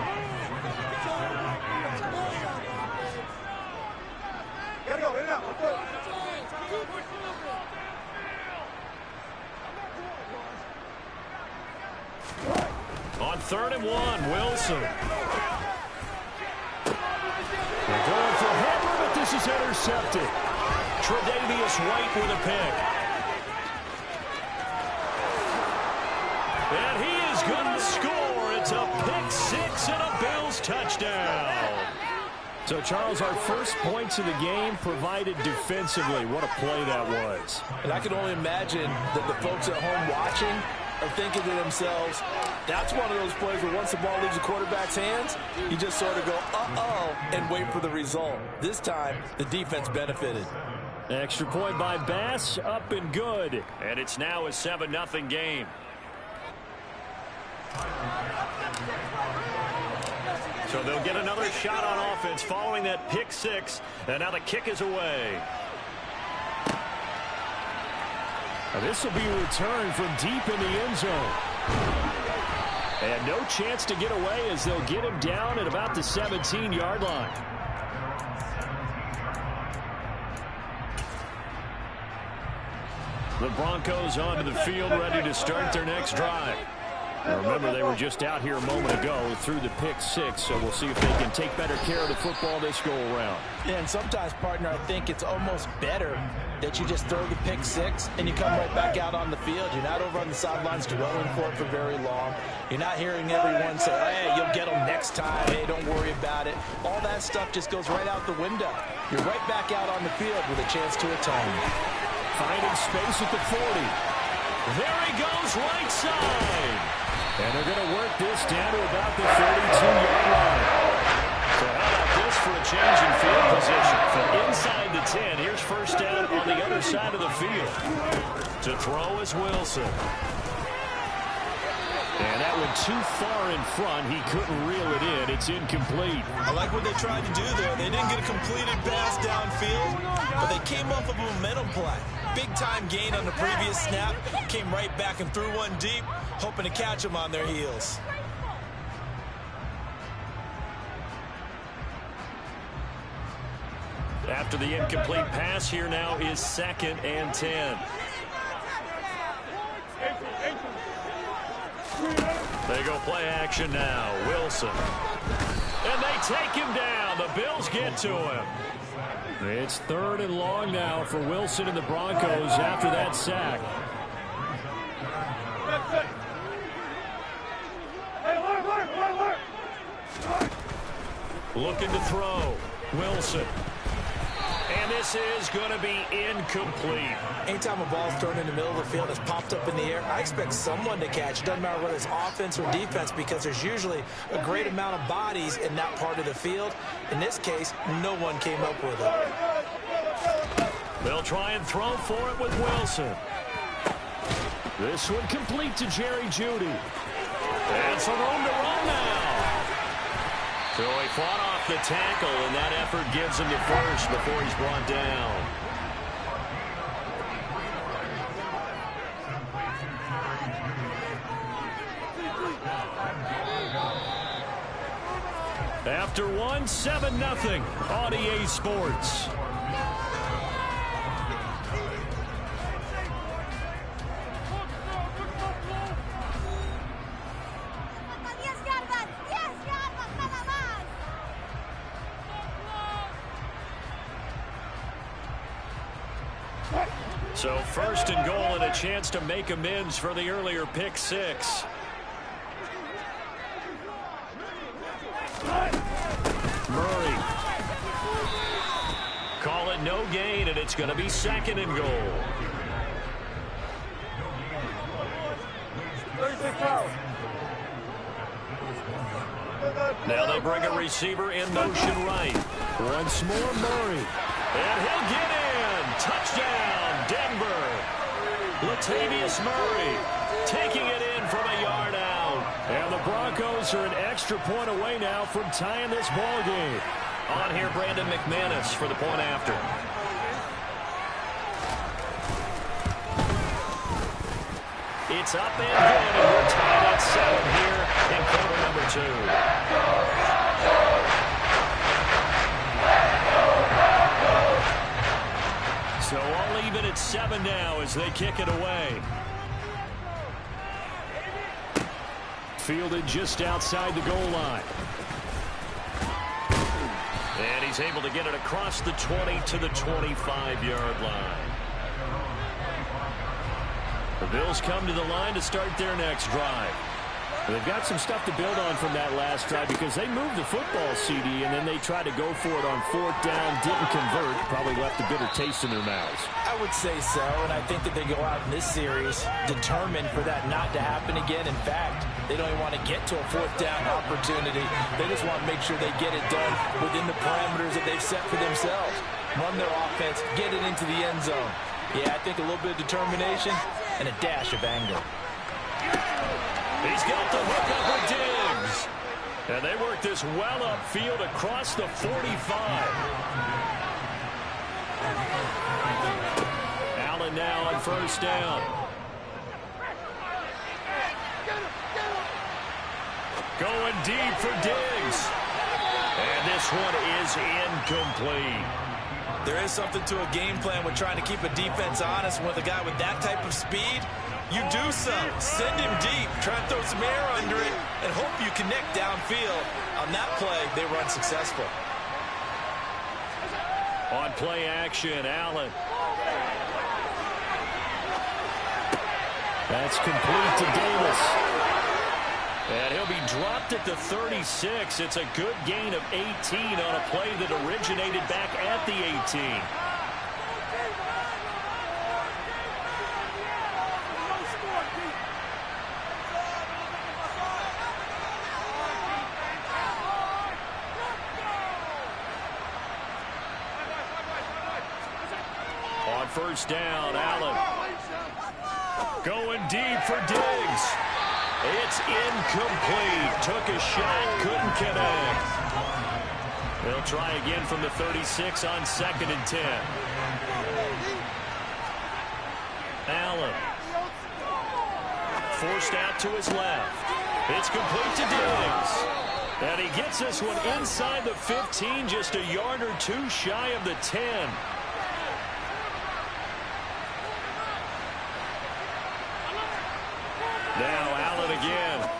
On 3rd and 1, Wilson. They're going for Hamler, but this is intercepted. Tre'Davious White with a pick. And he is going to score. It's a pick 6 and a Bills touchdown. So, Charles, our first points of the game provided defensively. What a play that was. And I can only imagine that the folks at home watching are thinking to themselves, that's one of those plays where once the ball leaves the quarterback's hands, you just sort of go, uh-oh, and wait for the result. This time, the defense benefited. Extra point by Bass, up and good. And it's now a 7-0 game. So they'll get another shot on offense following that pick six. And now the kick is away. Now this will be returned from deep in the end zone. And no chance to get away as they'll get him down at about the 17-yard line. The Broncos onto the field, ready to start their next drive. Now remember, they were just out here a moment ago through the pick six, so we'll see if they can take better care of the football this go-around. Yeah, and sometimes, partner, I think it's almost better that you just throw the pick six and you come right back out on the field. You're not over on the sidelines dwelling for it for very long. You're not hearing everyone say, hey, you'll get them next time. Hey, don't worry about it. All that stuff just goes right out the window. You're right back out on the field with a chance to atone. Finding space at the 40. There he goes, right side. And they're going to work this down to about the 32-yard line. So how about this for a change in field position? From inside the 10, here's first down on the other side of the field. To throw is Wilson. And that went too far in front. He couldn't reel it in. It's incomplete. I like what they tried to do there. They didn't get a completed pass downfield, but they came off of a momentum play. Big-time gain on the previous snap. Came right back and threw one deep, hoping to catch them on their heels. After the incomplete pass, here now is 2nd and 10. They go play action now. Wilson. And they take him down. The Bills get to him. It's 3rd and long now for Wilson and the Broncos after that sack. Looking to throw. Wilson. And this is going to be incomplete. Anytime a ball's thrown in the middle of the field, it's popped up in the air, I expect someone to catch. It doesn't matter whether it's offense or defense, because there's usually a great amount of bodies in that part of the field. In this case, no one came up with it. They'll try and throw for it with Wilson. This one complete to Jerry Jeudy. And some room to run now. So he fought off the tackle, and that effort gives him the first before he's brought down. After one, 7-0 on EA Sports. So 1st and goal and a chance to make amends for the earlier pick six. Murray. Call it no gain, and it's going to be 2nd and goal. Now they bring a receiver in motion right. Once more, Murray. And he'll get in. Touchdown, Denver. Latavius Murray taking it in from a yard out. And the Broncos are an extra point away now from tying this ball game. On here, Brandon McManus for the point after. It's up and good, and we're tied at 7 here in quarter number 2. So all even at 7 now as they kick it away. Fielded just outside the goal line. And he's able to get it across the 20 to the 25-yard line. The Bills come to the line to start their next drive. They've got some stuff to build on from that last drive because they moved the football, CD, and then they tried to go for it on 4th down, didn't convert, probably left a bitter taste in their mouths. I would say so, and I think that they go out in this series determined for that not to happen again. In fact, they don't even want to get to a 4th down opportunity. They just want to make sure they get it done within the parameters that they've set for themselves. run their offense, get it into the end zone. Yeah, I think a little bit of determination and a dash of anger. He's got the hook up with Diggs. And they work this well upfield across the 45. Allen now on first down. Going deep for Diggs. And this one is incomplete. There is something to a game plan with trying to keep a defense honest. With a guy with that type of speed, you do some. Send him deep. Try and throw some air under it and hope you connect downfield. On that play, they run successful. On play action, Allen. That's complete to Davis. And he'll be dropped at the 36. It's a good gain of 18 on a play that originated back at the 18. On first down, Allen. Going deep for Diggs. It's incomplete. Took a shot, couldn't connect. They'll try again from the 36 on 2nd and 10. Allen. Forced out to his left. It's complete to Diggs. And he gets this one inside the 15, just a yard or two shy of the 10. Now Allen again.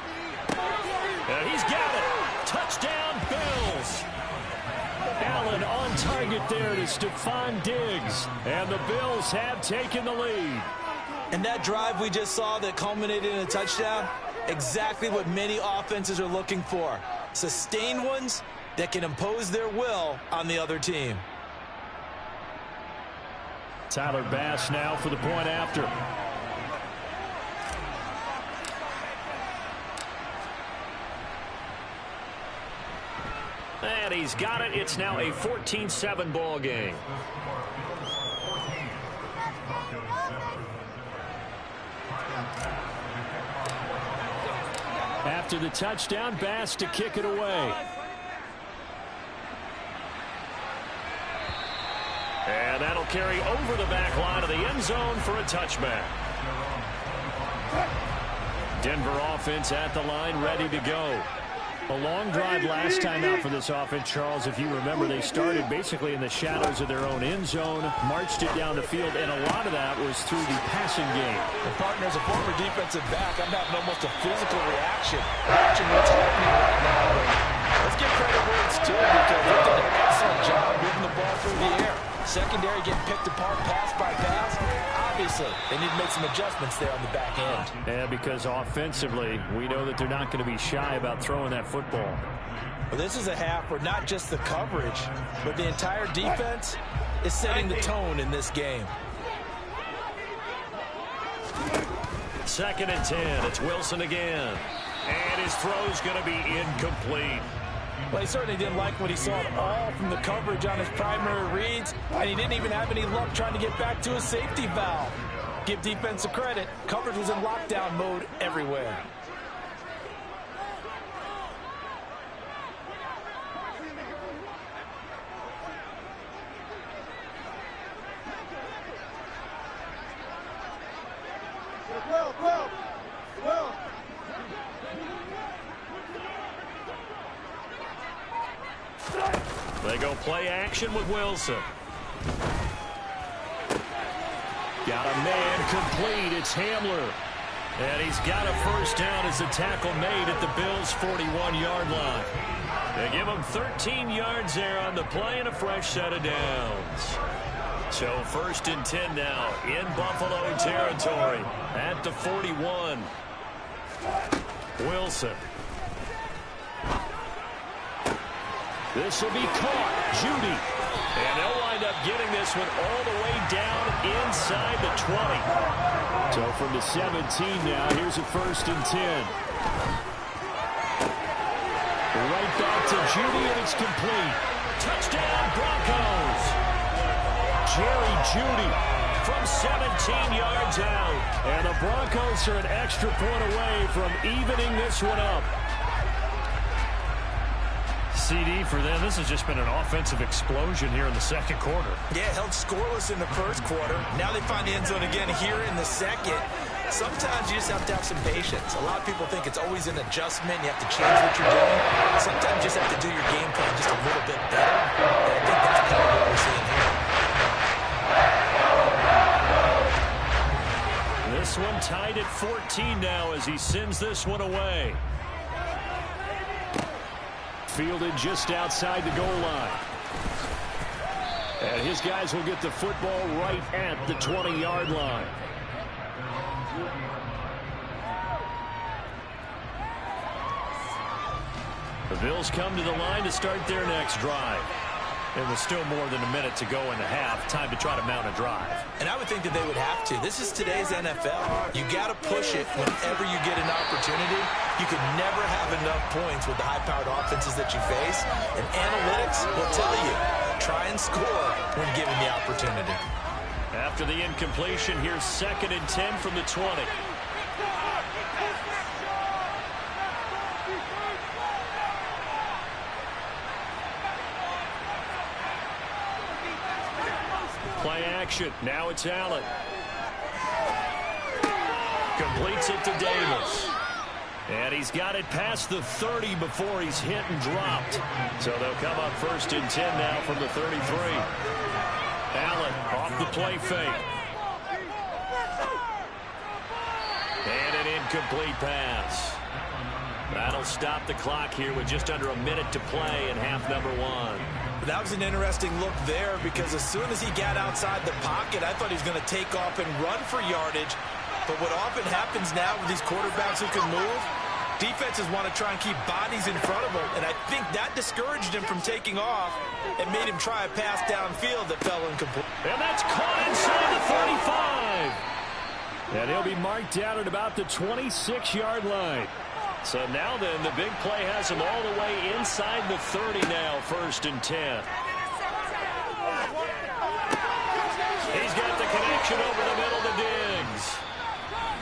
And he's got it. Touchdown, Bills. Allen on target there to Stephon Diggs. And the Bills have taken the lead. And that drive we just saw that culminated in a touchdown, exactly what many offenses are looking for. Sustained ones that can impose their will on the other team. Tyler Bass now for the point after. And he's got it. It's now a 14-7 ball game. After the touchdown, Bass to kick it away. And that'll carry over the back line of the end zone for a touchback. Denver offense at the line, ready to go. A long drive last time out for this offense, Charles. If you remember, they started basically in the shadows of their own end zone, marched it down the field, and a lot of that was through the passing game. And partner, as a former defensive back, I'm having almost a physical reaction watching what's happening right now. Let's give credit where it's due because they've done an excellent job moving the ball through the air. Secondary getting picked apart pass by pass. Obviously, they need to make some adjustments there on the back end. Yeah, because offensively, we know that they're not going to be shy about throwing that football. Well, this is a half where not just the coverage, but the entire defense is setting the tone in this game. 2nd and 10. It's Wilson again. And his throw's going to be incomplete. Well, he certainly didn't like what he saw at all from the coverage on his primary reads, and he didn't even have any luck trying to get back to his safety valve. Give defense credit. Coverage was in lockdown mode everywhere. They go play action with Wilson. Got a man complete. It's Hamler. And he's got a first down as the tackle made at the Bills' 41-yard line. They give him 13 yards there on the play and a fresh set of downs. So 1st and 10 now in Buffalo territory at the 41. Wilson. This will be caught. Judy. And they'll wind up getting this one all the way down inside the 20. So from the 17 now, here's a 1st and 10. Right back to Judy, and it's complete. Touchdown, Broncos. Jerry Jeudy from 17 yards out. And the Broncos are an extra point away from evening this one up. CD for them, this has just been an offensive explosion here in the second quarter. Yeah, held scoreless in the first quarter. Now they find the end zone again here in the second. Sometimes you just have to have some patience. A lot of people think it's always an adjustment. You have to change what you're doing. Sometimes you just have to do your game plan just a little bit better. And I think that's kind of what we're seeing here. This one tied at 14 now as he sends this one away. Fielded just outside the goal line. And his guys will get the football right at the 20-yard line. The Bills come to the line to start their next drive. And with still more than a minute to go in the half, time to try to mount a drive. And I would think that they would have to. This is today's NFL. You got to push it whenever you get an opportunity. You could never have enough points with the high-powered offenses that you face. And analytics will tell you, try and score when given the opportunity. After the incompletion, here's 2nd and 10 from the 20. Play action. Now it's Allen. Completes it to Davis. And he's got it past the 30 before he's hit and dropped. So they'll come up 1st and 10 now from the 33. Allen off the play fake. And an incomplete pass. That'll stop the clock here with just under a minute to play in half number 1. That was an interesting look there because as soon as he got outside the pocket, I thought he was going to take off and run for yardage. But what often happens now with these quarterbacks who can move, defenses want to try and keep bodies in front of him. And I think that discouraged him from taking off and made him try a pass downfield that fell incomplete. And that's caught inside the 35. And he'll be marked down at about the 26-yard line. So now then, the big play has him all the way inside the 30 now, 1st and 10. He's got the connection over the middle to Diggs.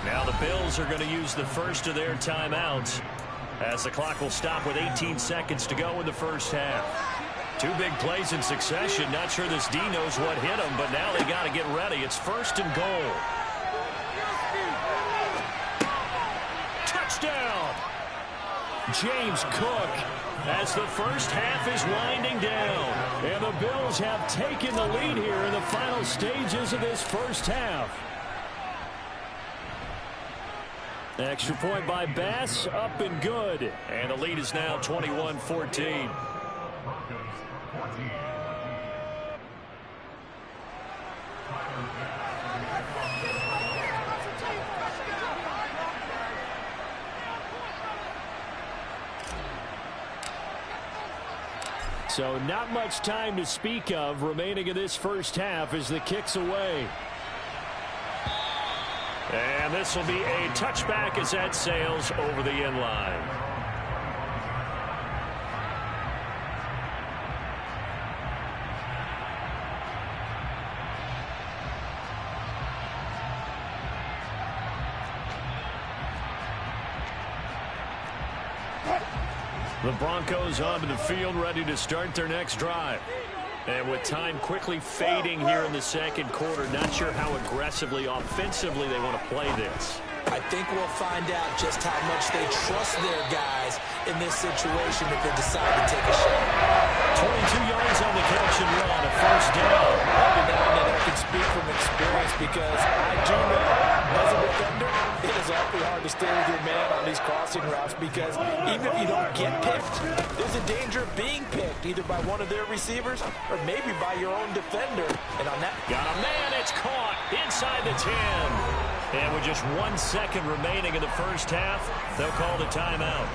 Now the Bills are going to use the first of their timeouts as the clock will stop with 18 seconds to go in the first half. 2 big plays in succession. Not sure this D knows what hit him, but now they got to get ready. It's 1st and goal. Touchdown! James Cook as the first half is winding down. And the Bills have taken the lead here in the final stages of this first half. Extra point by Bass, up and good. And the lead is now 21-14. So not much time to speak of remaining in this first half as the kick's away. And this will be a touchback as that sails over the end line. The Broncos onto the field, ready to start their next drive. And with time quickly fading here in the second quarter, not sure how aggressively, offensively they want to play this. I think we'll find out just how much they trust their guys in this situation if they decide to take a shot. 22 yards on the catch and run, a first down. Every now and then I can speak from experience because I do know as a defender, it is awfully hard to stay with your man on these crossing routes because even if you don't get picked, there's a danger of being picked either by one of their receivers or maybe by your own defender. And on that, got a man, it's caught inside the 10. And with just 1 second remaining in the first half, they'll call the timeout.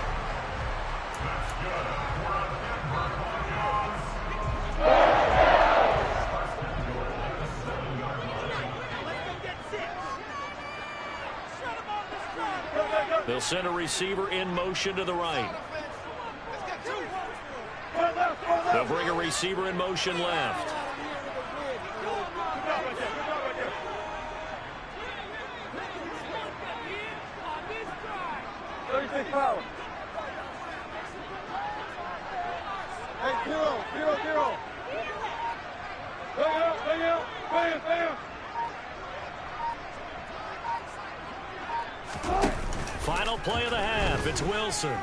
They'll send a receiver in motion to the right. They'll bring a receiver in motion left. 36 power. Hey, 0, 0, 0. Bang out, bang out, bang, bang. Final play of the half. It's Wilson.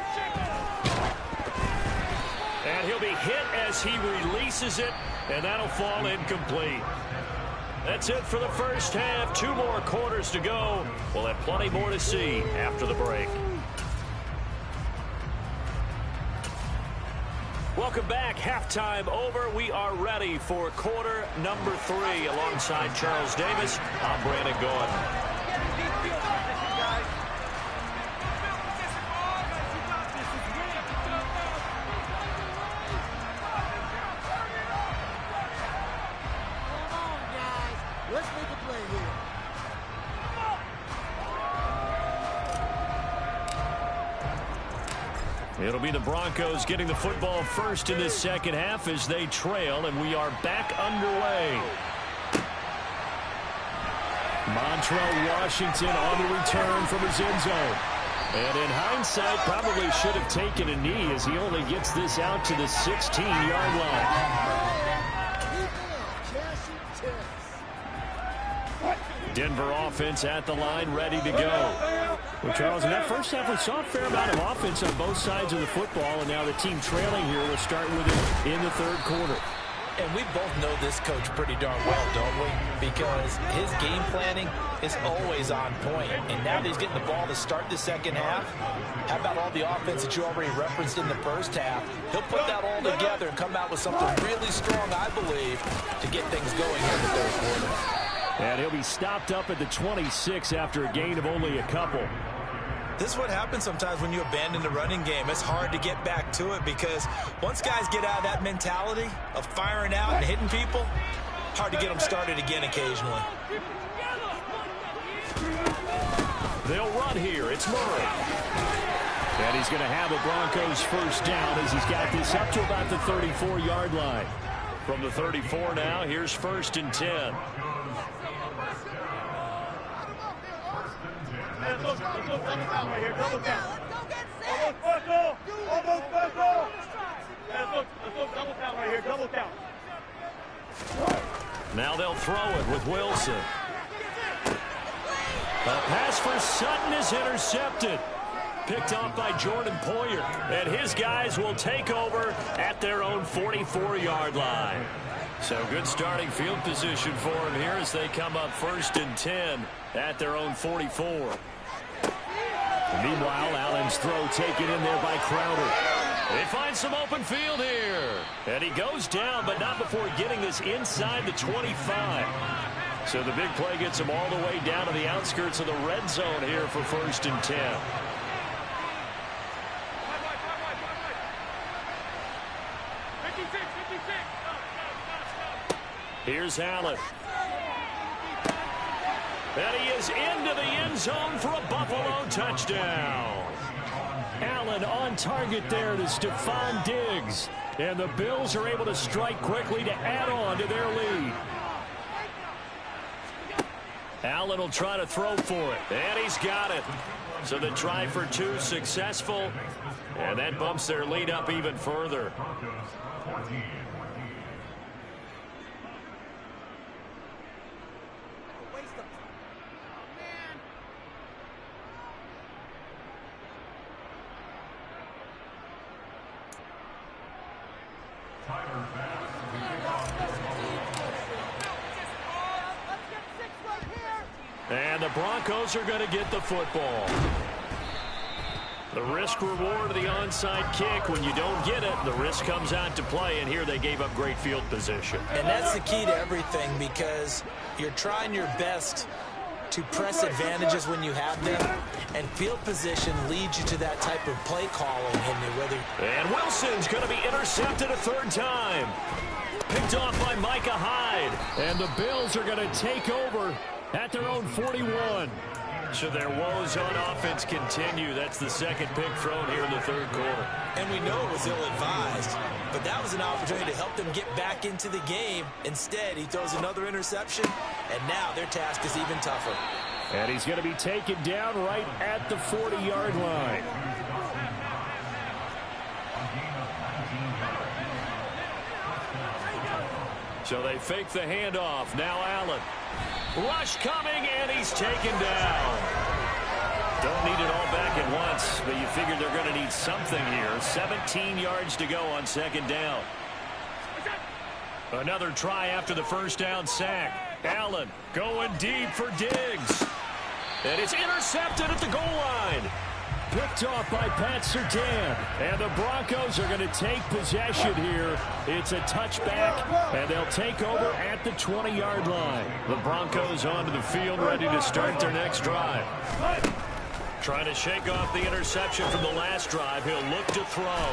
And he'll be hit as he releases it, and that'll fall incomplete. That's it for the first half. 2 more quarters to go. We'll have plenty more to see after the break. Welcome back. Halftime over. We are ready for quarter number 3. Alongside Charles Davis, I'm Brandon Gordon. It'll be the Broncos getting the football first in this second half as they trail, and we are back underway. Montrell Washington on the return from his end zone. And in hindsight, probably should have taken a knee as he only gets this out to the 16-yard line. Denver offense at the line, ready to go. Well, Charles, in that first half, we saw a fair amount of offense on both sides of the football, and now the team trailing here will start with it in the third quarter. And we both know this coach pretty darn well, don't we? Because his game planning is always on point. And now that he's getting the ball to start the second half, how about all the offense that you already referenced in the first half? He'll put that all together and come out with something really strong, I believe, to get things going in the third quarter. And he'll be stopped up at the 26 after a gain of only a couple. This is what happens sometimes when you abandon the running game. It's hard to get back to it because once guys get out of that mentality of firing out and hitting people, hard to get them started again occasionally. They'll run here. It's Murray. And he's going to have the Broncos first down as he's got this up to about the 34-yard line. From the 34 now, here's 1st and 10. Double down right here, double down. Almost special, almost special. Let's go double down right here, double down. Now they'll throw it with Wilson. A pass for Sutton is intercepted. Picked off by Jordan Poyer. And his guys will take over at their own 44-yard line. So good starting field position for him here as they come up 1st and 10 at their own 44. Meanwhile, Allen's throw taken in there by Crowder. They find some open field here. And he goes down, but not before getting this inside the 25. So the big play gets him all the way down to the outskirts of the red zone here for 1st and 10. Here's Allen. And he is into the end zone for a Buffalo touchdown. Allen on target there to Stephon Diggs. And the Bills are able to strike quickly to add on to their lead. Allen will try to throw for it. And he's got it. So the try for 2 successful. And that bumps their lead up even further. And the Broncos are going to get the football. The risk reward of the onside kick. When you don't get it, the risk comes out to play, and here they gave up great field position. And that's the key to everything because you're trying your best to press advantages when you have them, and field position leads you to that type of play calling. And Wilson's going to be intercepted a 3rd time. Picked off by Micah Hyde. And the Bills are going to take over at their own 41. So their woes on offense continue. That's the 2nd pick thrown here in the 3rd quarter. And we know it was ill-advised, but that was an opportunity to help them get back into the game. Instead, he throws another interception, and now their task is even tougher. And he's going to be taken down right at the 40-yard line. So they fake the handoff. Now Allen. Rush coming, and he's taken down. Don't need it all back at once, but you figure they're going to need something here. 17 yards to go on second down. Another try after the first down sack. Allen going deep for Diggs. And it's intercepted at the goal line. Picked off by Pat Surtain. And the Broncos are going to take possession here. It's a touchback, and they'll take over at the 20-yard line. The Broncos onto the field, ready to start their next drive. Trying to shake off the interception from the last drive. He'll look to throw.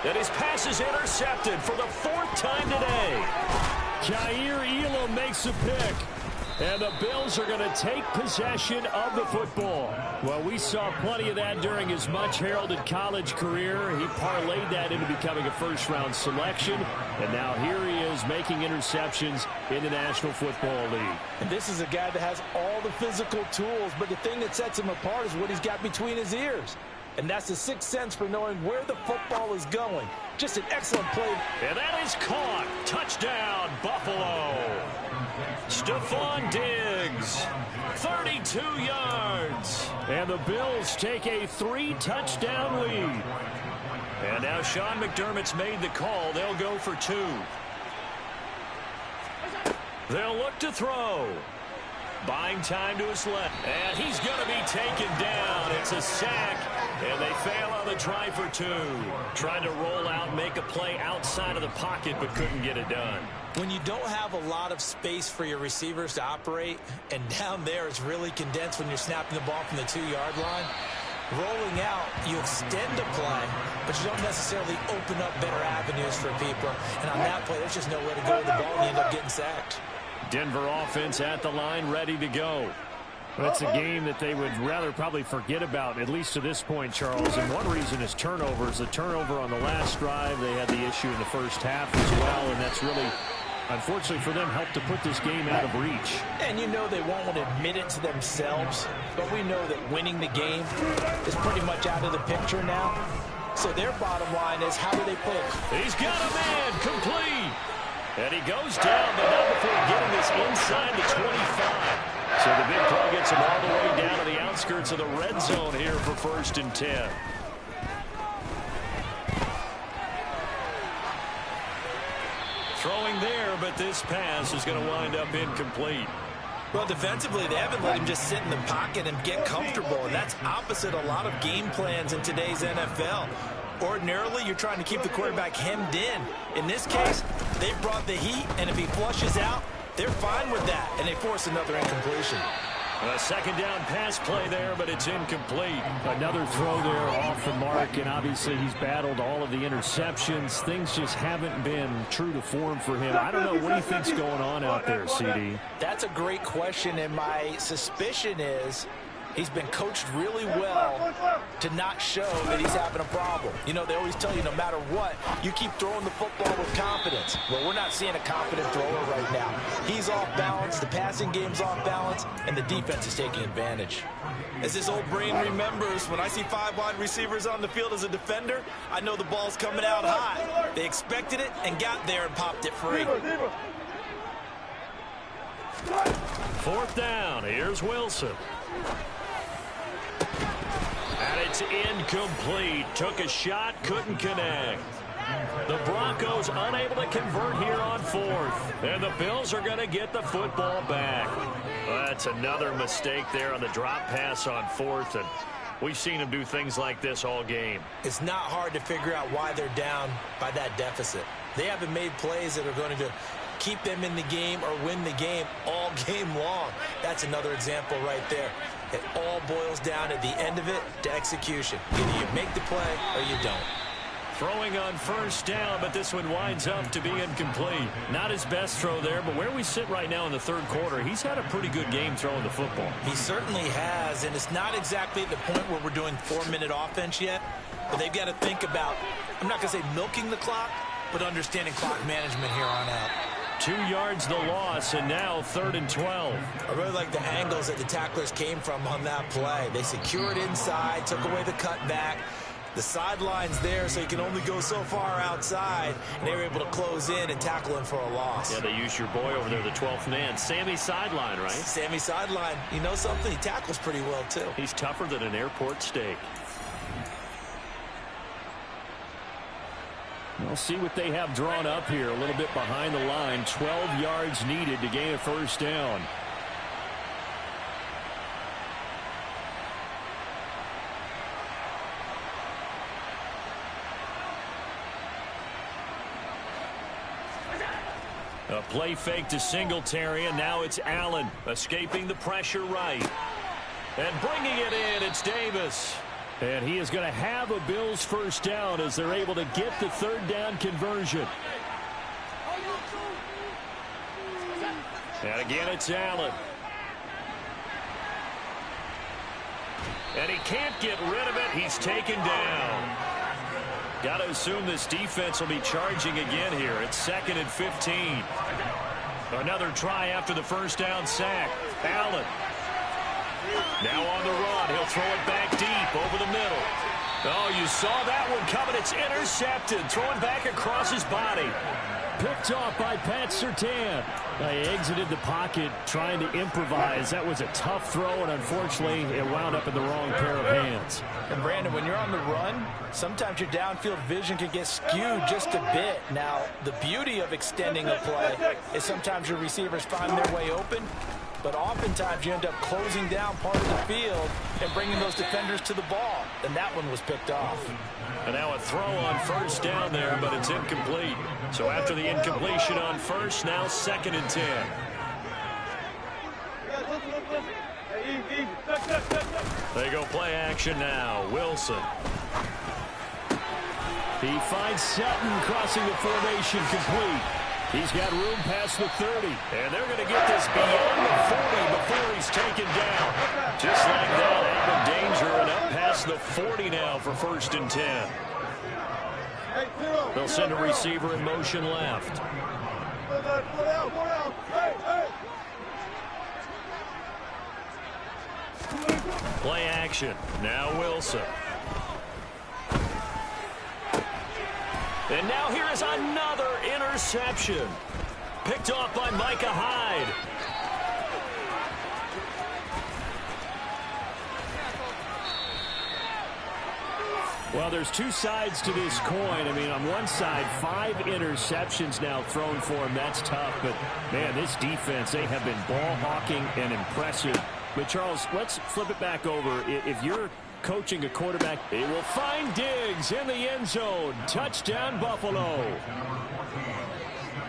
And his pass is intercepted for the 4th time today. Jair Elam makes a pick. And the Bills are going to take possession of the football. Well, we saw plenty of that during his much-heralded college career. He parlayed that into becoming a first-round selection. And now here he is making interceptions in the National Football League. And this is a guy that has all the physical tools, but the thing that sets him apart is what he's got between his ears. And that's the sixth sense for knowing where the football is going. Just an excellent play. And that is caught. Touchdown, Buffalo. Stephon Diggs, 32 yards. And the Bills take a 3-touchdown lead. And now Sean McDermott's made the call. They'll go for 2. They'll look to throw. Buying time to his left. And he's going to be taken down. It's a sack. And they fail on the try for 2. Trying to roll out, make a play outside of the pocket, but couldn't get it done. When you don't have a lot of space for your receivers to operate, and down there it's really condensed when you're snapping the ball from the 2-yard line, rolling out, you extend a play, but you don't necessarily open up better avenues for people. And on that play, there's just nowhere to go with the ball, and you end up getting sacked. Denver offense at the line, ready to go. That's a game that they would rather probably forget about, at least to this point, Charles. And one reason is turnovers. The turnover on the last drive, they had the issue in the first half as well, and that's really, unfortunately for them, helped to put this game out of reach. And you know they won't want to admit it to themselves, but we know that winning the game is pretty much out of the picture now. So their bottom line is, how do they play it? He's got a man, complete. And he goes down, but not before getting this inside the 25. So the big play gets him all the way down to the outskirts of the red zone here for 1st and 10. Throwing there, but this pass is going to wind up incomplete. Well, defensively, they haven't let him just sit in the pocket and get comfortable, and that's opposite a lot of game plans in today's NFL. Ordinarily, you're trying to keep the quarterback hemmed in. In this case, they brought the heat, and if he flushes out, they're fine with that, and they force another incompletion. A second down pass play there, but it's incomplete. Another throw there off the mark, and obviously he's battled all of the interceptions. Things just haven't been true to form for him. I don't know what he thinks going on out there, CD. That's a great question, and my suspicion is he's been coached really well to not show that he's having a problem. You know, they always tell you no matter what, you keep throwing the football with confidence. Well, we're not seeing a confident thrower right now. He's off balance, the passing game's off balance, and the defense is taking advantage. As this old brain remembers, when I see 5 wide receivers on the field as a defender, I know the ball's coming out high. They expected it and got there and popped it free. 4th down, here's Wilson. And it's incomplete. Took a shot, couldn't connect. The Broncos unable to convert here on 4th. And the Bills are going to get the football back. Well, that's another mistake there on the drop pass on 4th. And we've seen them do things like this all game. It's not hard to figure out why they're down by that deficit. They haven't made plays that are going to keep them in the game or win the game all game long. That's another example right there. It all boils down at the end of it to execution. Either you make the play or you don't. Throwing on 1st down, but this one winds up to be incomplete. Not his best throw there, but where we sit right now in the 3rd quarter, he's had a pretty good game throwing the football. He certainly has, and it's not exactly at the point where we're doing 4-minute offense yet, but they've got to think about, I'm not going to say milking the clock, but understanding clock management here on out. 2 yards the loss, and now 3rd and 12. I really like the angles that the tacklers came from on that play. They secured inside, took away the cutback, The sideline's there, so you can only go so far outside, and they were able to close in and tackle him for a loss. Yeah, they used your boy over there, the 12th man. Sammy Sideline, right? Sammy Sideline. You know something? He tackles pretty well, too. He's tougher than an airport steak. We'll see what they have drawn up here. A little bit behind the line. 12 yards needed to gain a first down. A play fake to Singletary, and now it's Allen escaping the pressure right. And bringing it in, it's Davis. And he is going to have a Bills first down as they're able to get the third down conversion. And again, it's Allen. And he can't get rid of it. He's taken down. Got to assume this defense will be charging again here. It's 2nd and 15. Another try after the first down sack. Allen. Now on the run. He'll throw it back deep over the middle. Oh, you saw that one coming. It's intercepted. Throwing back across his body. Picked off by Pat Surtain. He exited the pocket trying to improvise. That was a tough throw, and unfortunately, it wound up in the wrong pair of hands. And, Brandon, when you're on the run, sometimes your downfield vision can get skewed just a bit. Now, the beauty of extending a play is sometimes your receivers find their way open, but oftentimes you end up closing down part of the field and bringing those defenders to the ball. And that one was picked off. And now a throw on first down there, but it's incomplete. So after the incompletion on first, now 2nd and 10. They go play action now. Wilson. He finds Sutton crossing the formation complete. He's got room past the 30. And they're going to get this beyond the 40 before he's taken down. Just like that, out of danger and up past the 40 now for 1st and 10. They'll send a receiver in motion left. Play action. Now Wilson. And now here is another interception. Picked off by Micah Hyde. Well, there's two sides to this coin. I mean, on one side, 5 interceptions now thrown for him. That's tough. But, man, this defense, they have been ball hawking and impressive. But, Charles, let's flip it back over. If you're coaching a quarterback, he will find Diggs in the end zone. Touchdown, Buffalo.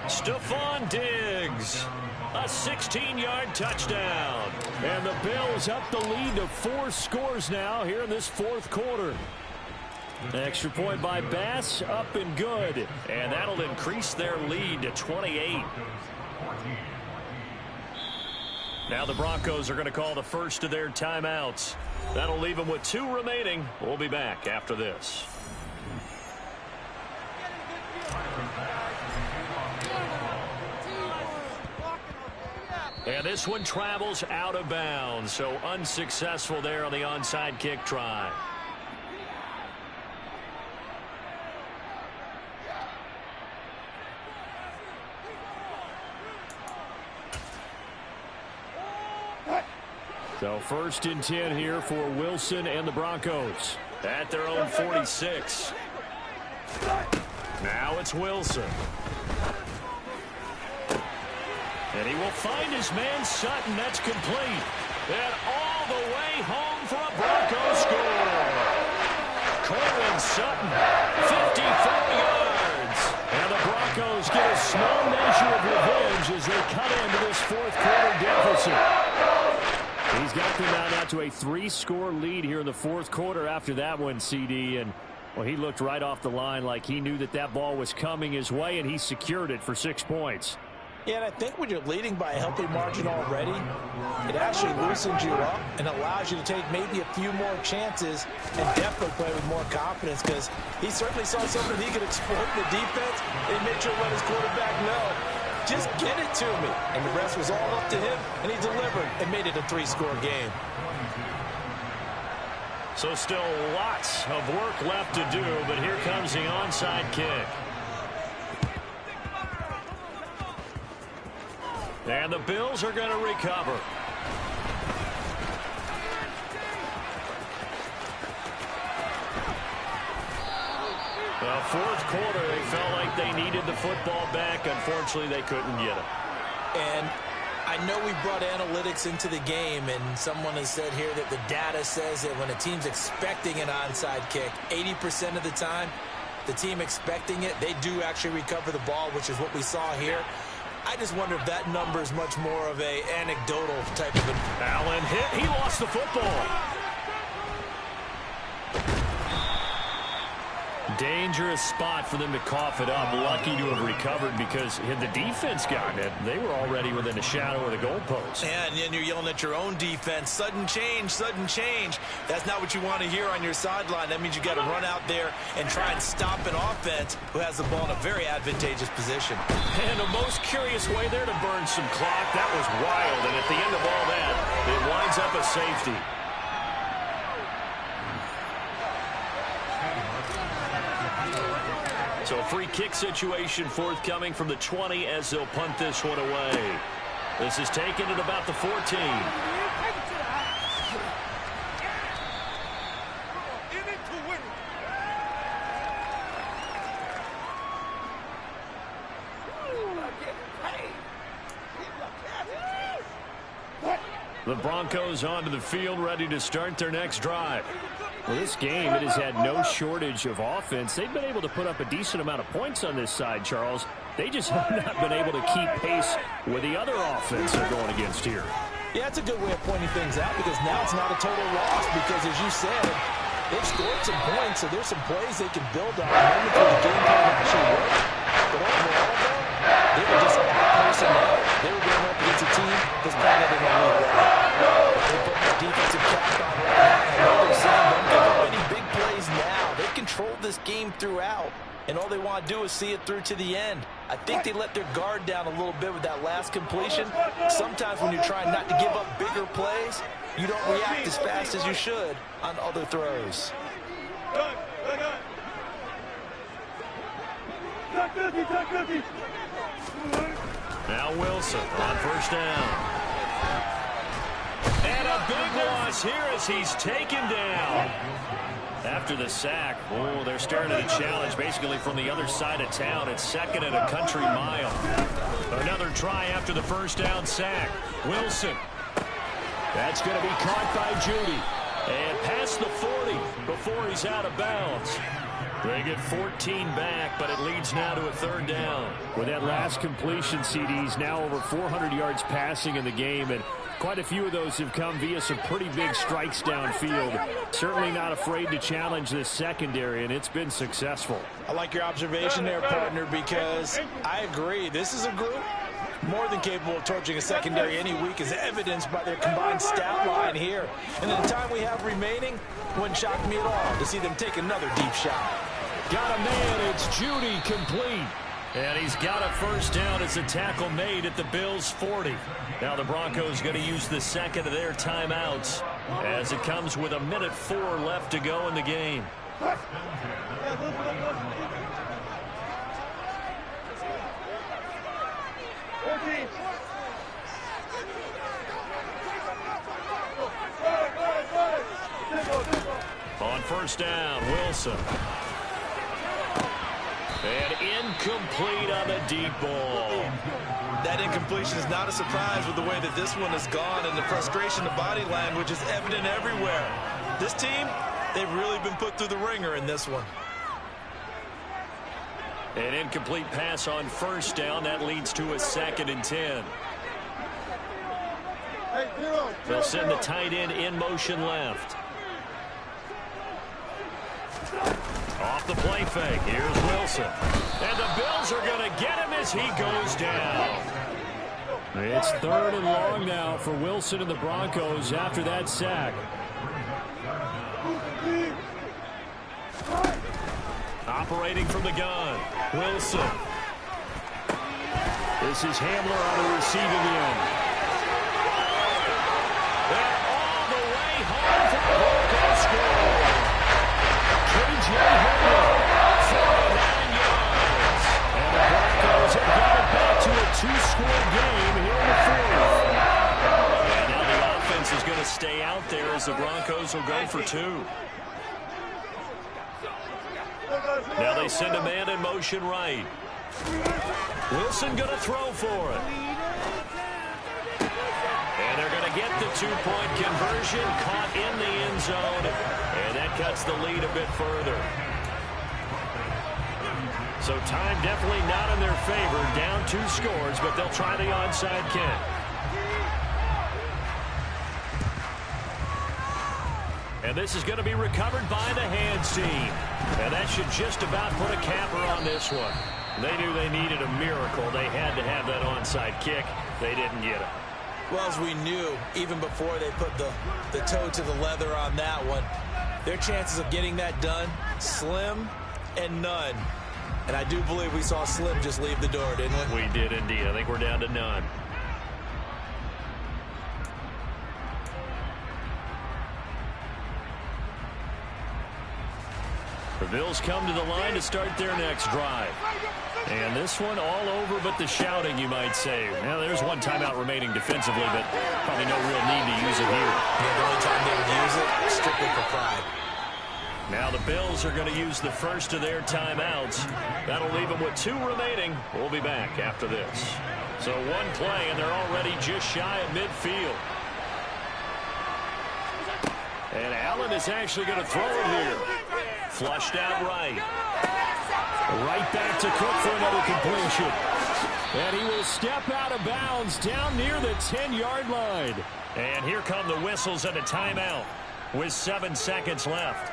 Stephon Diggs. A 16-yard touchdown. And the Bills up the lead to 4 scores now here in this 4th quarter. Extra point by Bass, up and good. And that'll increase their lead to 28. Now the Broncos are going to call the first of their timeouts. That'll leave them with 2 remaining. We'll be back after this. And this one travels out of bounds, so unsuccessful there on the onside kick try. So 1st and 10 here for Wilson and the Broncos at their own 46. Now it's Wilson. And he will find his man Sutton. That's complete. And all the way home for a Broncos score. Courtland Sutton, 54 yards. And the Broncos get a small measure of revenge as they cut into this 4th quarter deficit. He's got them out to a 3-score lead here in the 4th quarter after that one, CD. And, well, he looked right off the line like he knew that that ball was coming his way, and he secured it for 6 points. Yeah, and I think when you're leading by a healthy margin already, it actually loosens you up and allows you to take maybe a few more chances and definitely play with more confidence, because he certainly saw something he could exploit in the defense and he made sure to let his quarterback know, just get it to me. And the rest was all up to him, and he delivered and made it a 3-score game. So still lots of work left to do, but here comes the onside kick. And the Bills are going to recover. Well, fourth quarter, they felt like they needed the football back. Unfortunately, they couldn't get it. And I know we brought analytics into the game, and someone has said here that the data says that when a team's expecting an onside kick, 80% of the time, the team expecting it, they do actually recover the ball, which is what we saw here. I just wonder if that number is much more of a anecdotal type of... Allen hit. He lost the football. Dangerous spot for them to cough it up. Lucky to have recovered because had the defense gotten it, they were already within a shadow of the goalpost. Yeah, and then you're yelling at your own defense. Sudden change, sudden change. That's not what you want to hear on your sideline. That means you got to run out there and try and stop an offense who has the ball in a very advantageous position. And the most curious way there to burn some clock. That was wild. And at the end of all that, it winds up a safety. So a free kick situation forthcoming from the 20 as they'll punt this one away. This is taken at about the 14. The Broncos onto the field, ready to start their next drive. Well, this game, it has had no shortage of offense. They've been able to put up a decent amount of points on this side, Charles. They just have not been able to keep pace with the other offense they're going against here. Yeah, it's a good way of pointing things out because now it's not a total loss because, as you said, they've scored some points, so there's some plays they can build on. Moments where the game plan actually worked. But overall, though, they were just out personnel. They were going up against a team that's planted in the league. They put the defensive cap on right now. I know they're saying don't give up any big plays now. They've controlled this game throughout, and all they want to do is see it through to the end. I think they let their guard down a little bit with that last completion. Sometimes when you're trying not to give up bigger plays, you don't react as fast as you should on other throws. Now Wilson on first down. And a big loss here as he's taken down. After the sack, oh, they're starting to challenge basically from the other side of town. It's second and a country mile. Another try after the first down sack. Wilson. That's going to be caught by Judy. And past the 40 before he's out of bounds. They get 14 back, but it leads now to a third down. With that last completion, CD's now over 400 yards passing in the game, and quite a few of those have come via some pretty big strikes downfield. Certainly not afraid to challenge this secondary, and it's been successful. I like your observation there, partner, because I agree. This is a group more than capable of torching a secondary any week, as evidenced by their combined stat line here. And in the time we have remaining, wouldn't shock me at all to see them take another deep shot. Got a man, it's Judy, complete. And he's got a first down as a tackle made at the Bills' 40. Now the Broncos going to use the second of their timeouts as it comes with 1:04 left to go in the game. On first down, Wilson. And incomplete on the deep ball. That incompletion is not a surprise with the way that this one has gone, and the frustration, the body language is evident everywhere. This team, they've really been put through the ringer in this one. An incomplete pass on first down. That leads to a 2nd and 10. They'll send the tight end in motion left. Off the play fake. Here's Wilson. And the Bills are going to get him as he goes down. It's 3rd and long now for Wilson and the Broncos after that sack. Operating from the gun, Wilson. This is Hamler on the receiving end. They're all the way home for the Broncos score. as the Broncos will go for 2. Now they send a man in motion right. Wilson going to throw for it. And they're going to get the 2-point conversion, caught in the end zone, and that cuts the lead a bit further. So time definitely not in their favor, down 2 scores, but they'll try the onside kick. And this is going to be recovered by the hands team. And that should just about put a capper on this one. They knew they needed a miracle. They had to have that onside kick. They didn't get it. Well, as we knew, even before they put the toe to the leather on that one, their chances of getting that done, slim and none. And I do believe we saw Slim just leave the door, didn't we? We did indeed. I think we're down to none. The Bills come to the line to start their next drive. And this one all over but the shouting, you might say. Now, there's one timeout remaining defensively, but probably no real need to use it here. Yeah, the only time they would use it, strictly for pride. Now the Bills are going to use the first of their timeouts. That'll leave them with 2 remaining. We'll be back after this. So 1 play, and they're already just shy of midfield. And Allen is actually going to throw it here. Flushed out right. Right back to Cook for another completion. And he will step out of bounds down near the 10-yard line. And here come the whistles and a timeout with 7 seconds left.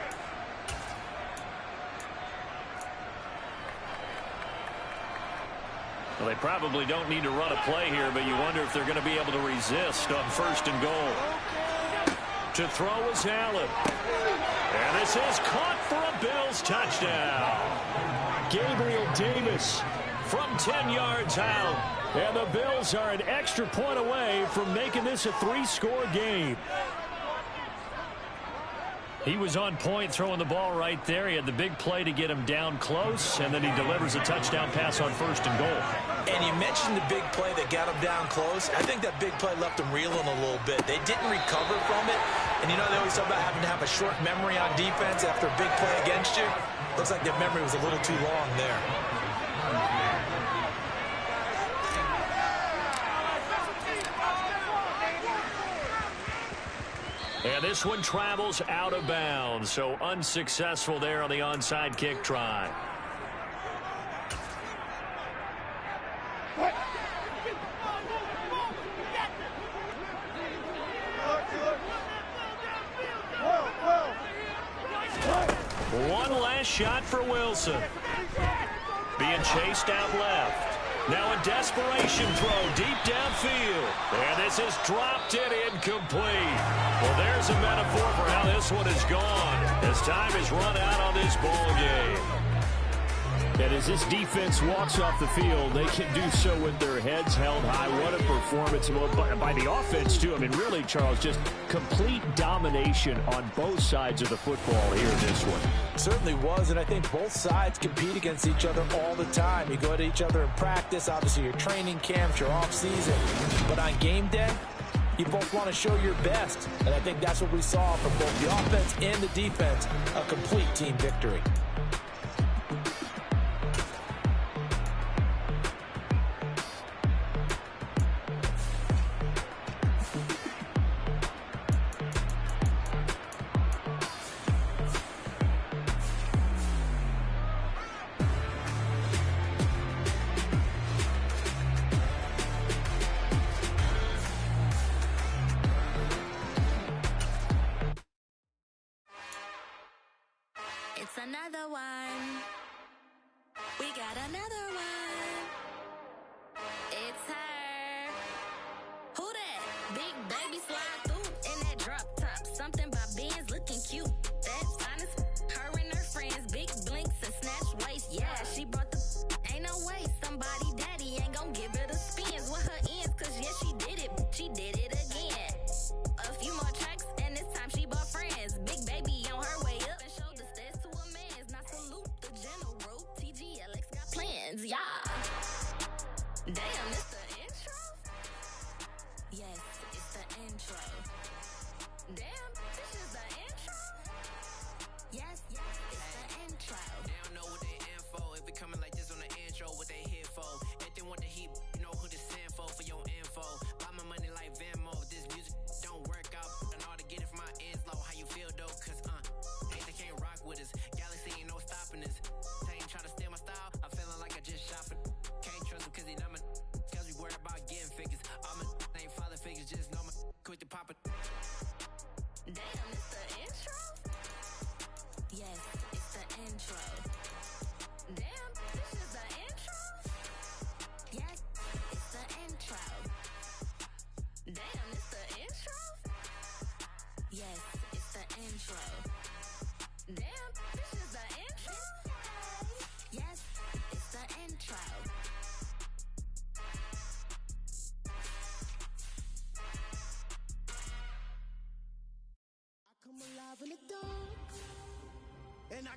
Well, they probably don't need to run a play here, but you wonder if they're going to be able to resist on 1st and goal. To throw is Allen. And this is caught for a Bills touchdown. Gabriel Davis from 10 yards out. And the Bills are an extra point away from making this a 3-score game. He was on point throwing the ball right there. He had the big play to get him down close, and then he delivers a touchdown pass on 1st and goal. And you mentioned the big play that got him down close. I think that big play left him reeling a little bit. They didn't recover from it. And you know, they always talk about having to have a short memory on defense after a big play against you. Looks like their memory was a little too long there. And this one travels out of bounds, so unsuccessful there on the onside kick try. One last shot for Wilson. Being chased out left. Now a desperation throw deep downfield. And this is dropped in incomplete. Well, there's a metaphor for how this one is gone as time is run out on this ball game. And as this defense walks off the field, they can do so with their heads held high. What a performance by the offense, too. I mean, really, Charles, just complete domination on both sides of the football here in this one. Certainly was, and I think both sides compete against each other all the time. You go to each other in practice, obviously your training camps, your off-season. But on game day, you both want to show your best. And I think that's what we saw from both the offense and the defense, a complete team victory. It's another one. We got another one. It's her. Who that? Big baby slide through in that drop top. Something by Benz looking cute. That's honest. Her and her friends, big blinks and snatch waist. Yeah, she brought the. Ain't no way somebody daddy ain't gon' give her the spins with her ends. Cause yeah, she did it. She did it again. A few more tracks and this time she bought friends. Big baby on her way up and showed the stairs to a man's. Now salute the general. TGLX got plans, yeah. Damn, it's the intro? Yes, it's the intro. Damn, this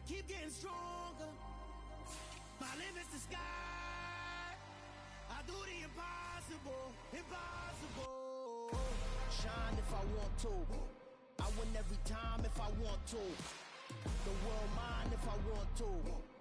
keep getting stronger. My limit's the sky. I do the impossible, impossible. Shine if I want to. I win every time if I want to. The world mine if I want to.